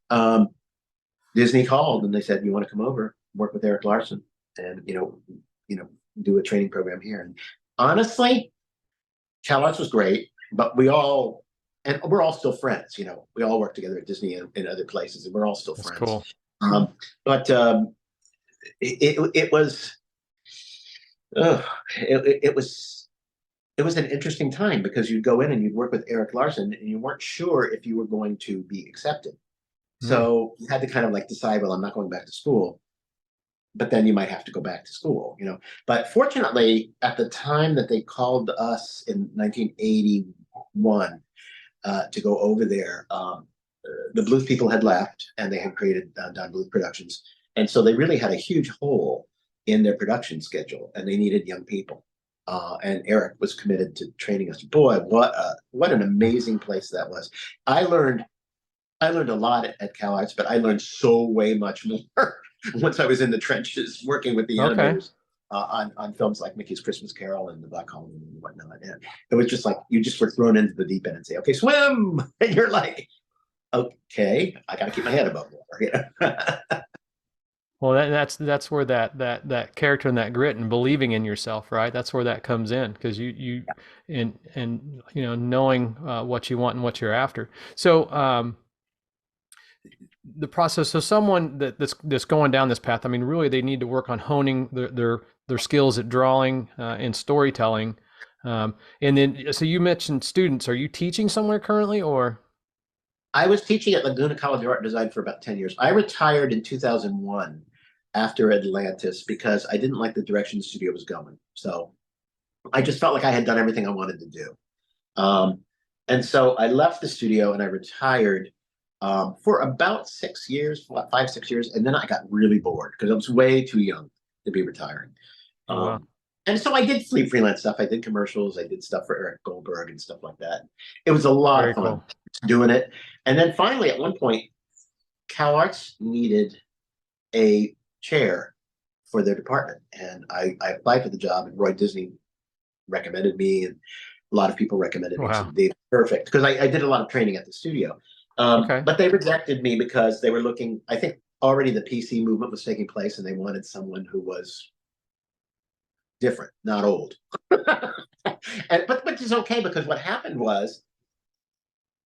Disney called and they said, you want to come over, work with Eric Larson and, do a training program here. And honestly, Cal Arts was great, but we're all still friends. We all work together at Disney and other places, and we're all still friends. Cool. But it was an interesting time because you'd go in and you'd work with Eric Larson, and you weren't sure if you were going to be accepted. So you had to kind of like decide, well, I'm not going back to school. But then you might have to go back to school, But fortunately, at the time that they called us in 1980, one to go over there. The Bluth people had left, and they had created Don Bluth Productions, and so they really had a huge hole in their production schedule, and they needed young people. And Eric was committed to training us. Boy, what an amazing place that was! I learned a lot at Cal Arts, but I learned so way much more once I was in the trenches working with the animators on films like Mickey's Christmas Carol and The Black Colony and whatnot. And it was just like you just were thrown into the deep end and say, "Okay, swim," and you're like, "Okay, I got to keep my head above water." You know? Well, that's where that character and that grit and believing in yourself, right? That's where that comes in, because you and knowing what you want and what you're after. So the process. So someone that's going down this path, I mean, really, they need to work on honing their skills at drawing and storytelling. And then, so you mentioned students. Are you teaching somewhere currently, or? I was teaching at Laguna College of Art and Design for about 10 years. I retired in 2001 after Atlantis because I didn't like the direction the studio was going. So I just felt like I had done everything I wanted to do. And so I left the studio and I retired for about 6 years, 5, 6 years. And then I got really bored because I was way too young to be retiring. Wow. And so I did freelance stuff. I did commercials. I did stuff for Eric Goldberg and stuff like that. It was a lot of fun doing it. And then finally, at one point, Cal Arts needed a chair for their department. And I applied for the job, and Roy Disney recommended me, and a lot of people recommended me. So they perfect, because I did a lot of training at the studio. But they rejected me because they were looking, I think already the PC movement was taking place, and they wanted someone who was different, not old. But which is okay, because what happened was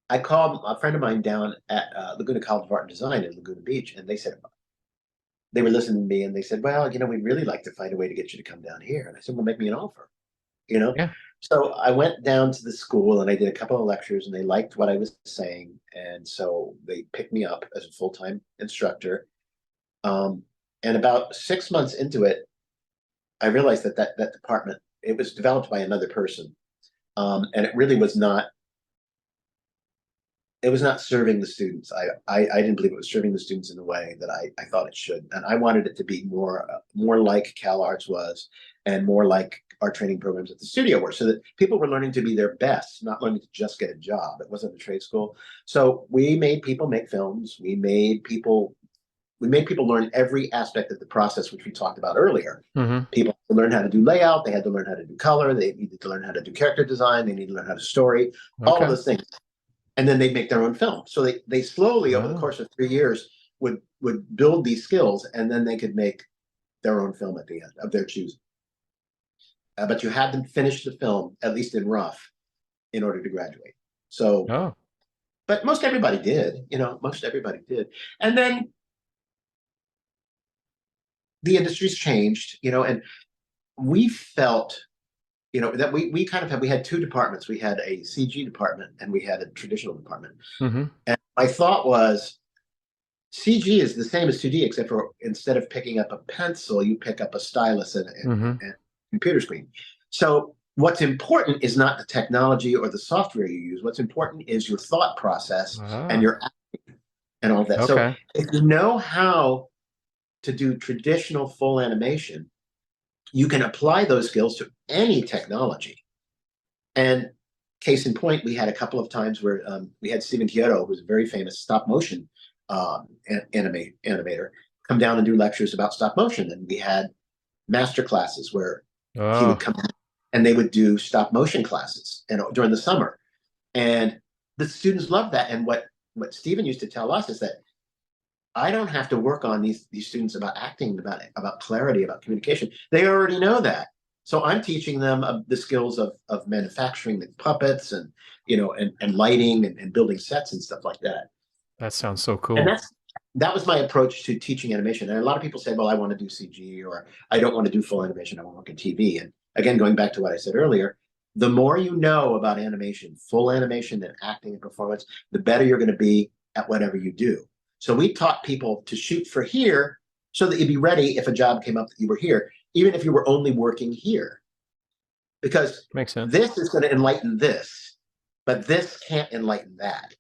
I called a friend of mine down at Laguna College of Art and Design in Laguna Beach, and they said, they were listening to me, and they said, "Well, we'd really like to find a way to get you to come down here." And I said, "Well, make me an offer." Yeah. So I went down to the school and I did a couple of lectures, and they liked what I was saying, and so they picked me up as a full-time instructor. And about 6 months into it, I realized that department, it was developed by another person, and it really was not. It was not serving the students. I didn't believe it was serving the students in the way that I thought it should, and I wanted it to be more like Cal Arts was, and more like our training programs at the studio were, so that people were learning to be their best, not learning to just get a job. It wasn't a trade school. So we made people make films. We made people learn every aspect of the process, which we talked about earlier. People had to learn how to do layout. They had to learn how to do color. They needed to learn how to do character design. They needed to learn how to story, all of those things. And then they'd make their own film. So they slowly, over the course of 3 years, would build these skills, and then they could make their own film at the end of their choosing. But you had to finish the film, at least in rough, in order to graduate. So, but most everybody did, most everybody did. And then the industry's changed, and we felt, that we had two departments. We had a CG department and we had a traditional department. And my thought was, CG is the same as 2D, except for instead of picking up a pencil, you pick up a stylus and computer screen. So what's important is not the technology or the software you use. What's important is your thought process and your acting and all that. So if you know how to do traditional full animation, you can apply those skills to any technology. And case in point, we had a couple of times where we had Stephen Chiodo, who was a very famous stop motion animator, come down and do lectures about stop motion. And we had master classes where he would come and they would do stop motion classes during the summer. And the students loved that. And what Stephen used to tell us is that I don't have to work on these students about acting, about clarity, about communication. They already know that. So I'm teaching them the skills of manufacturing the puppets and lighting and building sets and stuff like that. That sounds so cool. And that was my approach to teaching animation. And a lot of people say, well, I want to do CG, or I don't want to do full animation. I want to work in TV. And again, going back to what I said earlier, the more you know about animation, full animation and acting and performance, the better you're going to be at whatever you do. So we taught people to shoot for here so that you'd be ready if a job came up that you were here, even if you were only working here. Because makes sense. This is going to enlighten this. but this can't enlighten that.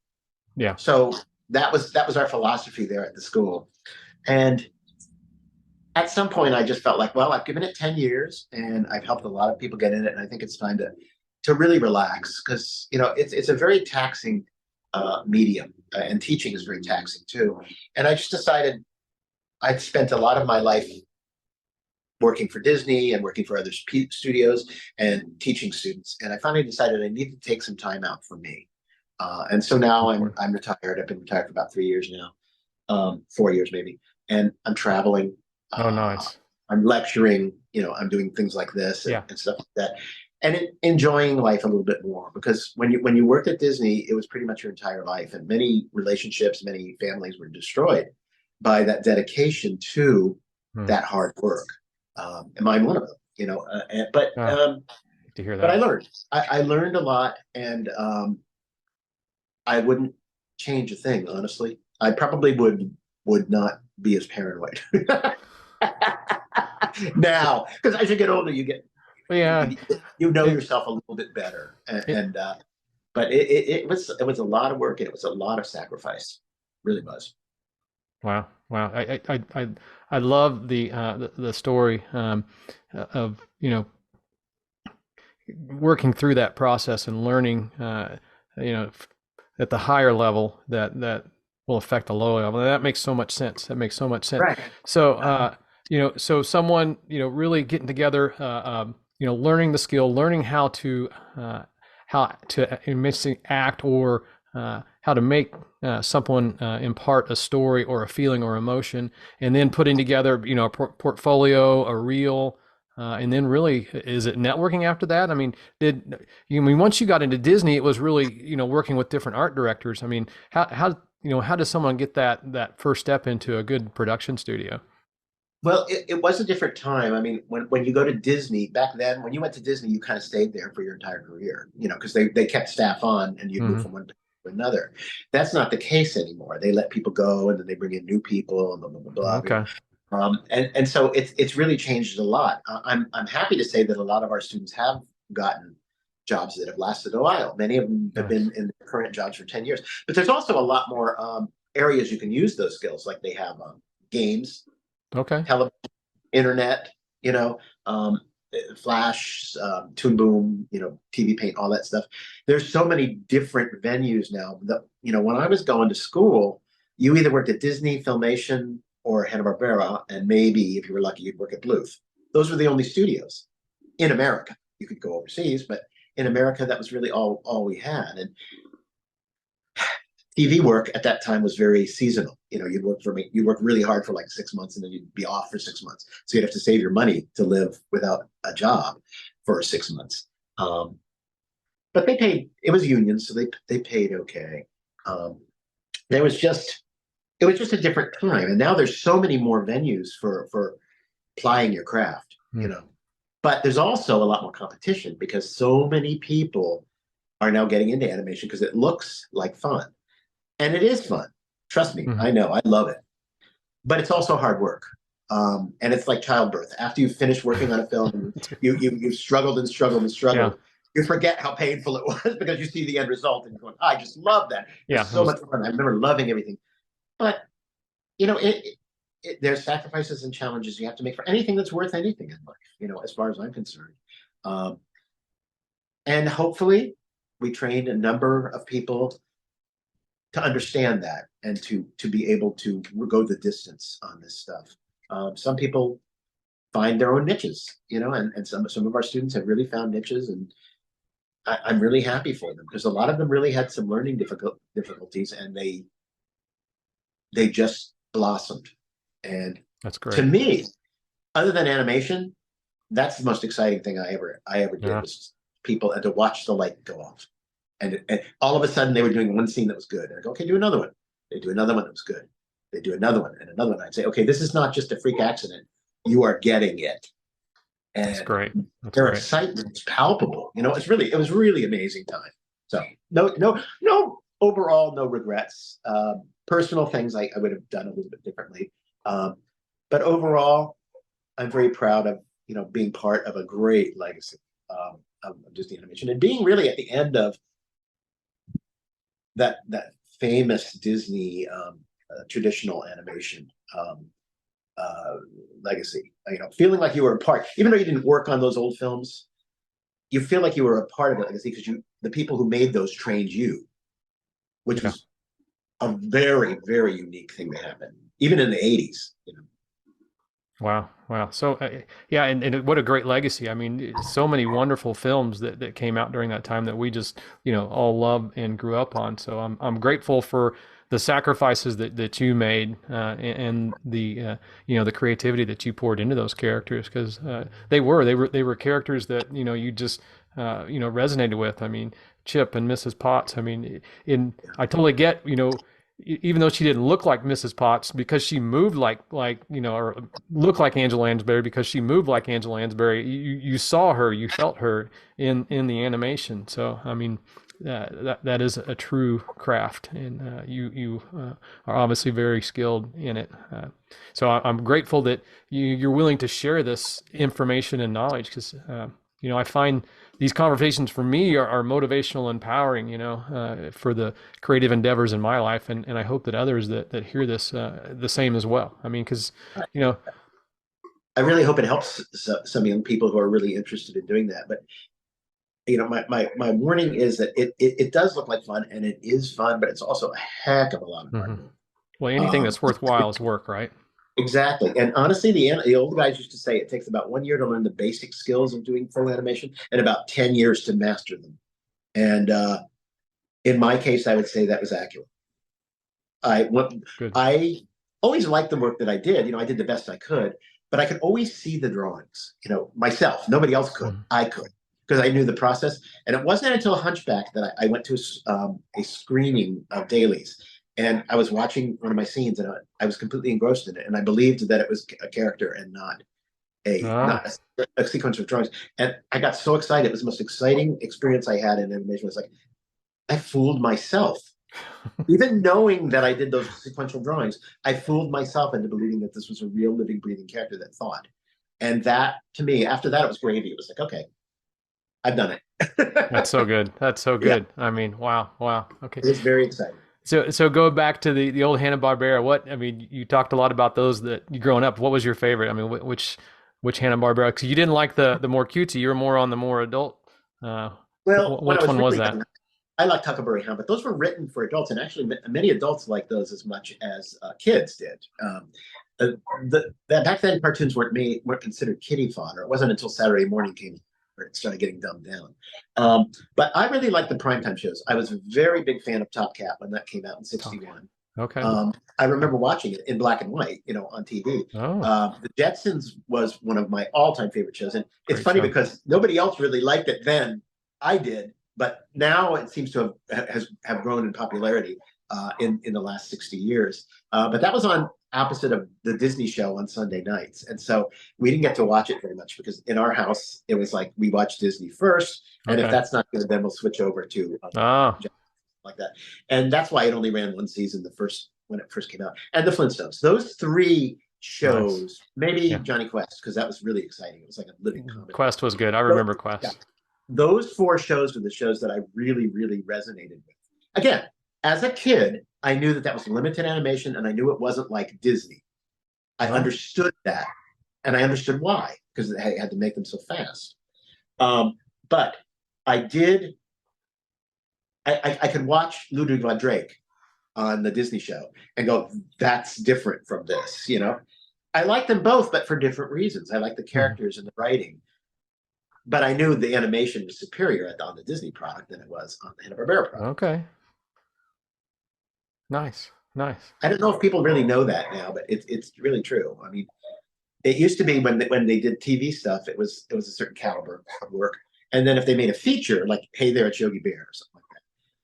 Yeah. So that was our philosophy there at the school. And at some point I just felt like, well, I've given it 10 years and I've helped a lot of people get in it. And I think it's time to really relax, because, you know, it's a very taxing medium, and teaching is very taxing too. And I just decided I'd spent a lot of my life working for Disney and working for other studios and teaching students. And I finally decided I need to take some time out for me. And so now I'm retired. I've been retired for about 3 years now, 4 years maybe. And I'm traveling. Oh, nice. I'm lecturing, you know, I'm doing things like this and stuff like that. And enjoying life a little bit more, because when you worked at Disney, it was pretty much your entire life, and many relationships, many families were destroyed by that dedication to that hard work. And mine one of them, you know. To hear that. But I learned a lot, and I wouldn't change a thing, honestly. I probably would not be as paranoid now, because as you get older, you know yourself a little bit better, but it was a lot of work, and it was a lot of sacrifice. It really was. Wow. I love the story of, you know, working through that process and learning, you know, at the higher level that will affect the lower level. And that makes so much sense. Right. So, you know, so someone, you know, really getting together, you know, learning the skill, learning how to act, or how to make someone impart a story or a feeling or emotion, and then putting together, you know, a portfolio, a reel, and then really, is it networking after that? I mean, once you got into Disney, it was really, you know, working with different art directors. I mean, how you know, how does someone get that first step into a good production studio? Well, it was a different time. I mean, when you go to Disney back then, when you went to Disney, you kind of stayed there for your entire career, you know, because they kept staff on and you'd move from one to another. That's not the case anymore. They let people go and then they bring in new people and blah, blah, blah, blah. Okay. And so it's really changed a lot. I'm happy to say that a lot of our students have gotten jobs that have lasted a while. Many of them have been in their current jobs for 10 years. But there's also a lot more areas you can use those skills. Like they have games, television, internet, you know, Flash, Toon Boom, you know, TV Paint, all that stuff. There's so many different venues now that, you know, when I was going to school, you either worked at Disney, Filmation, or Hanna-Barbera, and maybe if you were lucky, you'd work at Bluth. Those were the only studios in America. You could go overseas, but in America, that was really all we had. And TV work at that time was very seasonal. You know, you'd work really hard for like 6 months, and then you'd be off for 6 months. So you'd have to save your money to live without a job for 6 months. But they paid. It was union, so they paid okay. It was just a different time, and now there's so many more venues for plying your craft. You know, but there's also a lot more competition because so many people are now getting into animation because it looks like fun. And it is fun. Trust me, I know, I love it. But it's also hard work. And it's like childbirth. After you've finished working on a film, you've struggled and struggled and struggled. Yeah. You forget how painful it was because you see the end result and you're going, I just love that. It's so much fun. I remember loving everything. But, you know, there's sacrifices and challenges you have to make for anything that's worth anything in life, you know, as far as I'm concerned. And hopefully we trained a number of people to understand that and to be able to go the distance on this stuff. Some people find their own niches, you know, and some of our students have really found niches, and I'm really happy for them because a lot of them really had some learning difficulties, and they just blossomed. And that's great. To me, other than animation, that's the most exciting thing I ever did was people, and to watch the light go off. And all of a sudden they were doing one scene that was good. And I go, okay, do another one. They do another one that was good. They do another one and another one. I'd say, okay, this is not just a freak accident. You are getting it. And that's great. Their excitement is palpable. You know, it was really amazing time. So no overall, no regrets. Personal things I would have done a little bit differently. But overall, I'm very proud of, you know, being part of a great legacy of Disney Animation and being really at the end of that famous Disney traditional animation legacy. You know, feeling like you were a part, even though you didn't work on those old films, you feel like you were a part of it legacy because the people who made those trained you, which Yeah. was a very, very unique thing to happen, even in the 80s. You know. Wow. Wow. So, yeah, and what a great legacy. I mean, so many wonderful films that came out during that time that we just, all love and grew up on. So I'm grateful for the sacrifices that you made, and the, the creativity that you poured into those characters, because they were characters that, you just, resonated with. I mean, Chip and Mrs. Potts. I mean, I totally get, even though she didn't look like Mrs. Potts, because she moved or looked like Angela Lansbury, because she moved like Angela Lansbury, you saw her, you felt her in the animation. So I mean, that is a true craft, and you are obviously very skilled in it. So I'm grateful that you're willing to share this information and knowledge, because I find these conversations for me are motivational, empowering, for the creative endeavors in my life. And I hope that others that hear this, the same as well. I mean, because, I really hope it helps some young people who are really interested in doing that. But, my warning is that it does look like fun, and it is fun, but it's also a heck of a lot of work. Mm-hmm. Well, anything that's worthwhile is work, right? Exactly. And honestly, the old guys used to say it takes about 1 year to learn the basic skills of doing full animation and about 10 years to master them. And in my case, I would say that was accurate. Good. I always liked the work that I did. I did the best I could, but I could always see the drawings, myself. Nobody else could. Mm-hmm. I could, because I knew the process. And it wasn't until Hunchback that I went to a screening of dailies. And I was watching one of my scenes, and I was completely engrossed in it. And I believed that it was a character and not a sequence of drawings. And I got so excited. It was the most exciting experience I had in animation. It was like, I fooled myself. Even knowing that I did those sequential drawings, I fooled myself into believing that this was a real living, breathing character that thought. And that, to me, after that, it was gravy. It was like, okay, I've done it. That's so good. That's so good. Yeah. I mean, wow. Okay. It was very exciting. So go back to the old Hanna-Barbera. You talked a lot about those that you growing up. What was your favorite? I mean, which Hanna-Barbera? Because you didn't like the more cutesy. You were more on the more adult. Well, which one was that? I like Huckleberry Hound, but those were written for adults, and actually many adults liked those as much as kids did. Back then, cartoons weren't considered kiddie fodder. It wasn't until Saturday morning came where it started getting dumbed down. But I really liked the primetime shows. I was a very big fan of Top Cat when that came out in '61. Okay. I remember watching it in black and white, on TV. Oh. The Jetsons was one of my all-time favorite shows, and it's Great funny show. because nobody else really liked it then. I did, but now it seems to have grown in popularity in the last 60 years. But that was on opposite of the Disney show on Sunday nights, and so we didn't get to watch it very much because in our house it was like we watch Disney first, and if that's not good, then we'll switch over to like that. And that's why it only ran one season when it first came out. And the Flintstones, those three shows, nice. Maybe Johnny Quest, because that was really exciting. It was like a living comedy. Quest was good. I remember Quest. Yeah. Those four shows were the shows that I really, really resonated with. Again, as a kid, I knew that was limited animation, and I knew it wasn't like Disney. I understood that, and I understood why, because they had to make them so fast. But I did. I could watch Ludwig von Drake on the Disney show and go, "That's different from this." I like them both, but for different reasons. I like the characters and the writing. But I knew the animation was superior on the Disney product than it was on the Hanna-Barbera product. Okay. Nice. I don't know if people really know that now, but it's really true. I mean, it used to be when they did TV stuff, it was a certain caliber of work. And then if they made a feature, like Hey There, It's Yogi Bear or something like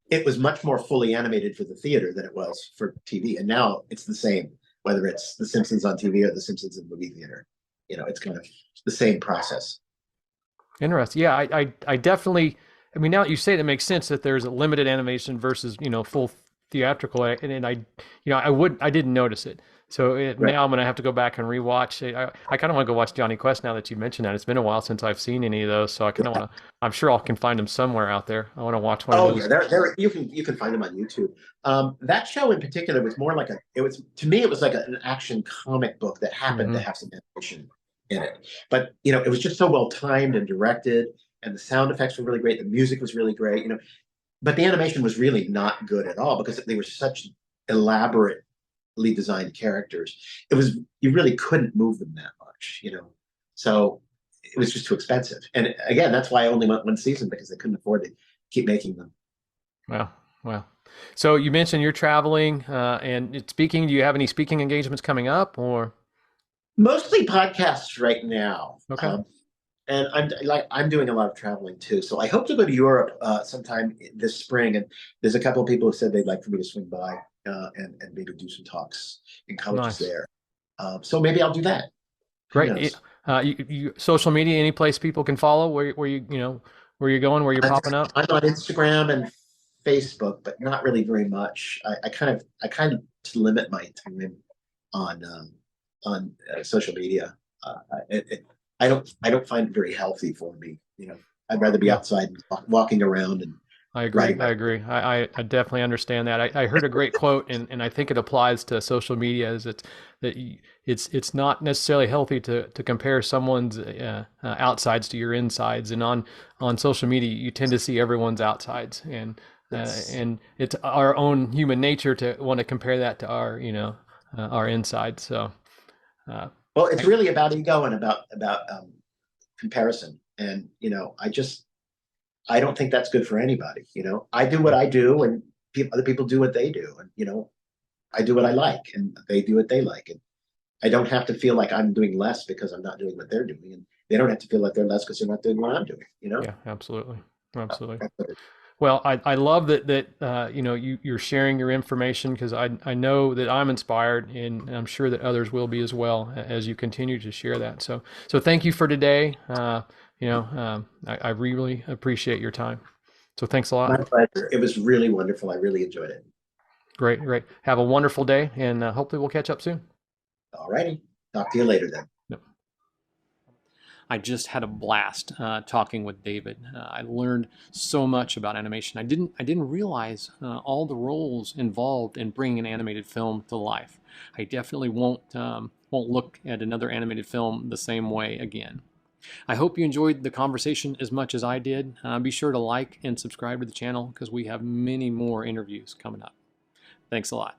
that, it was much more fully animated for the theater than it was for TV. And now it's the same, whether it's The Simpsons on TV or The Simpsons in the movie theater. It's kind of the same process. Interesting. Yeah, I definitely. I mean, now that you say it, it makes sense that there's a limited animation versus full theatrical, and I didn't notice it. Right. Now I'm gonna have to go back and rewatch. I kind of want to go watch Johnny Quest now that you mentioned that. It's been a while since I've seen any of those, so I kind of want to. I'm sure I can find them somewhere out there. I want to watch one of Oh yeah, those. there you can find them on YouTube. That show in particular was more like it was to me it was like an action comic book that happened to Hmm. have some animation in it. But it was just so well timed and directed, and the sound effects were really great. The music was really great. But the animation was really not good at all because they were such elaborately designed characters. You really couldn't move them that much. So it was just too expensive. And again, that's why I only went one season because they couldn't afford to keep making them. Wow, wow. So you mentioned you're traveling and speaking. Do you have any speaking engagements coming up, or Mostly podcasts right now. okay? And I'm doing a lot of traveling too. So I hope to go to Europe sometime this spring. And there's a couple of people who said they'd like for me to swing by and maybe do some talks in colleges Nice. there. So maybe I'll do that. Who Great. knows? Social media, any place people can follow where where you're going, where you're I'm, popping up? I'm on Instagram and Facebook, but not really very much. I kind of limit my time on social media. Uh, it, it, I don't find it very healthy for me. I'd rather be No, outside walking around and I agree. riding I my. agree. I definitely understand that. I heard a great quote, and I think it applies to social media. Is that it's not necessarily healthy to compare someone's outsides to your insides, and on social media you tend to see everyone's outsides, That's and it's our own human nature to want to compare that to our our insides. So uh, well, it's I, really about ego and about comparison, and I don't think that's good for anybody. I do what yeah. I do, and other people do what they do, and I do what I like, and they do what they like, and I don't have to feel like I'm doing less because I'm not doing what they're doing, and they don't have to feel like they're less because they're not doing what I'm doing. Yeah, absolutely, absolutely. That's what it- Well, I love that you're sharing your information because I know that I'm inspired and I'm sure that others will be as well as you continue to share that. So thank you for today. I really appreciate your time. So thanks a My lot. pleasure. It was really wonderful. I really enjoyed it. Great, great. Have a wonderful day and hopefully we'll catch up soon. All righty. Talk to you later then. Yep. I just had a blast talking with David. I learned so much about animation. I didn't realize all the roles involved in bringing an animated film to life. I definitely won't look at another animated film the same way again. I hope you enjoyed the conversation as much as I did. Be sure to like and subscribe to the channel because we have many more interviews coming up. Thanks a lot.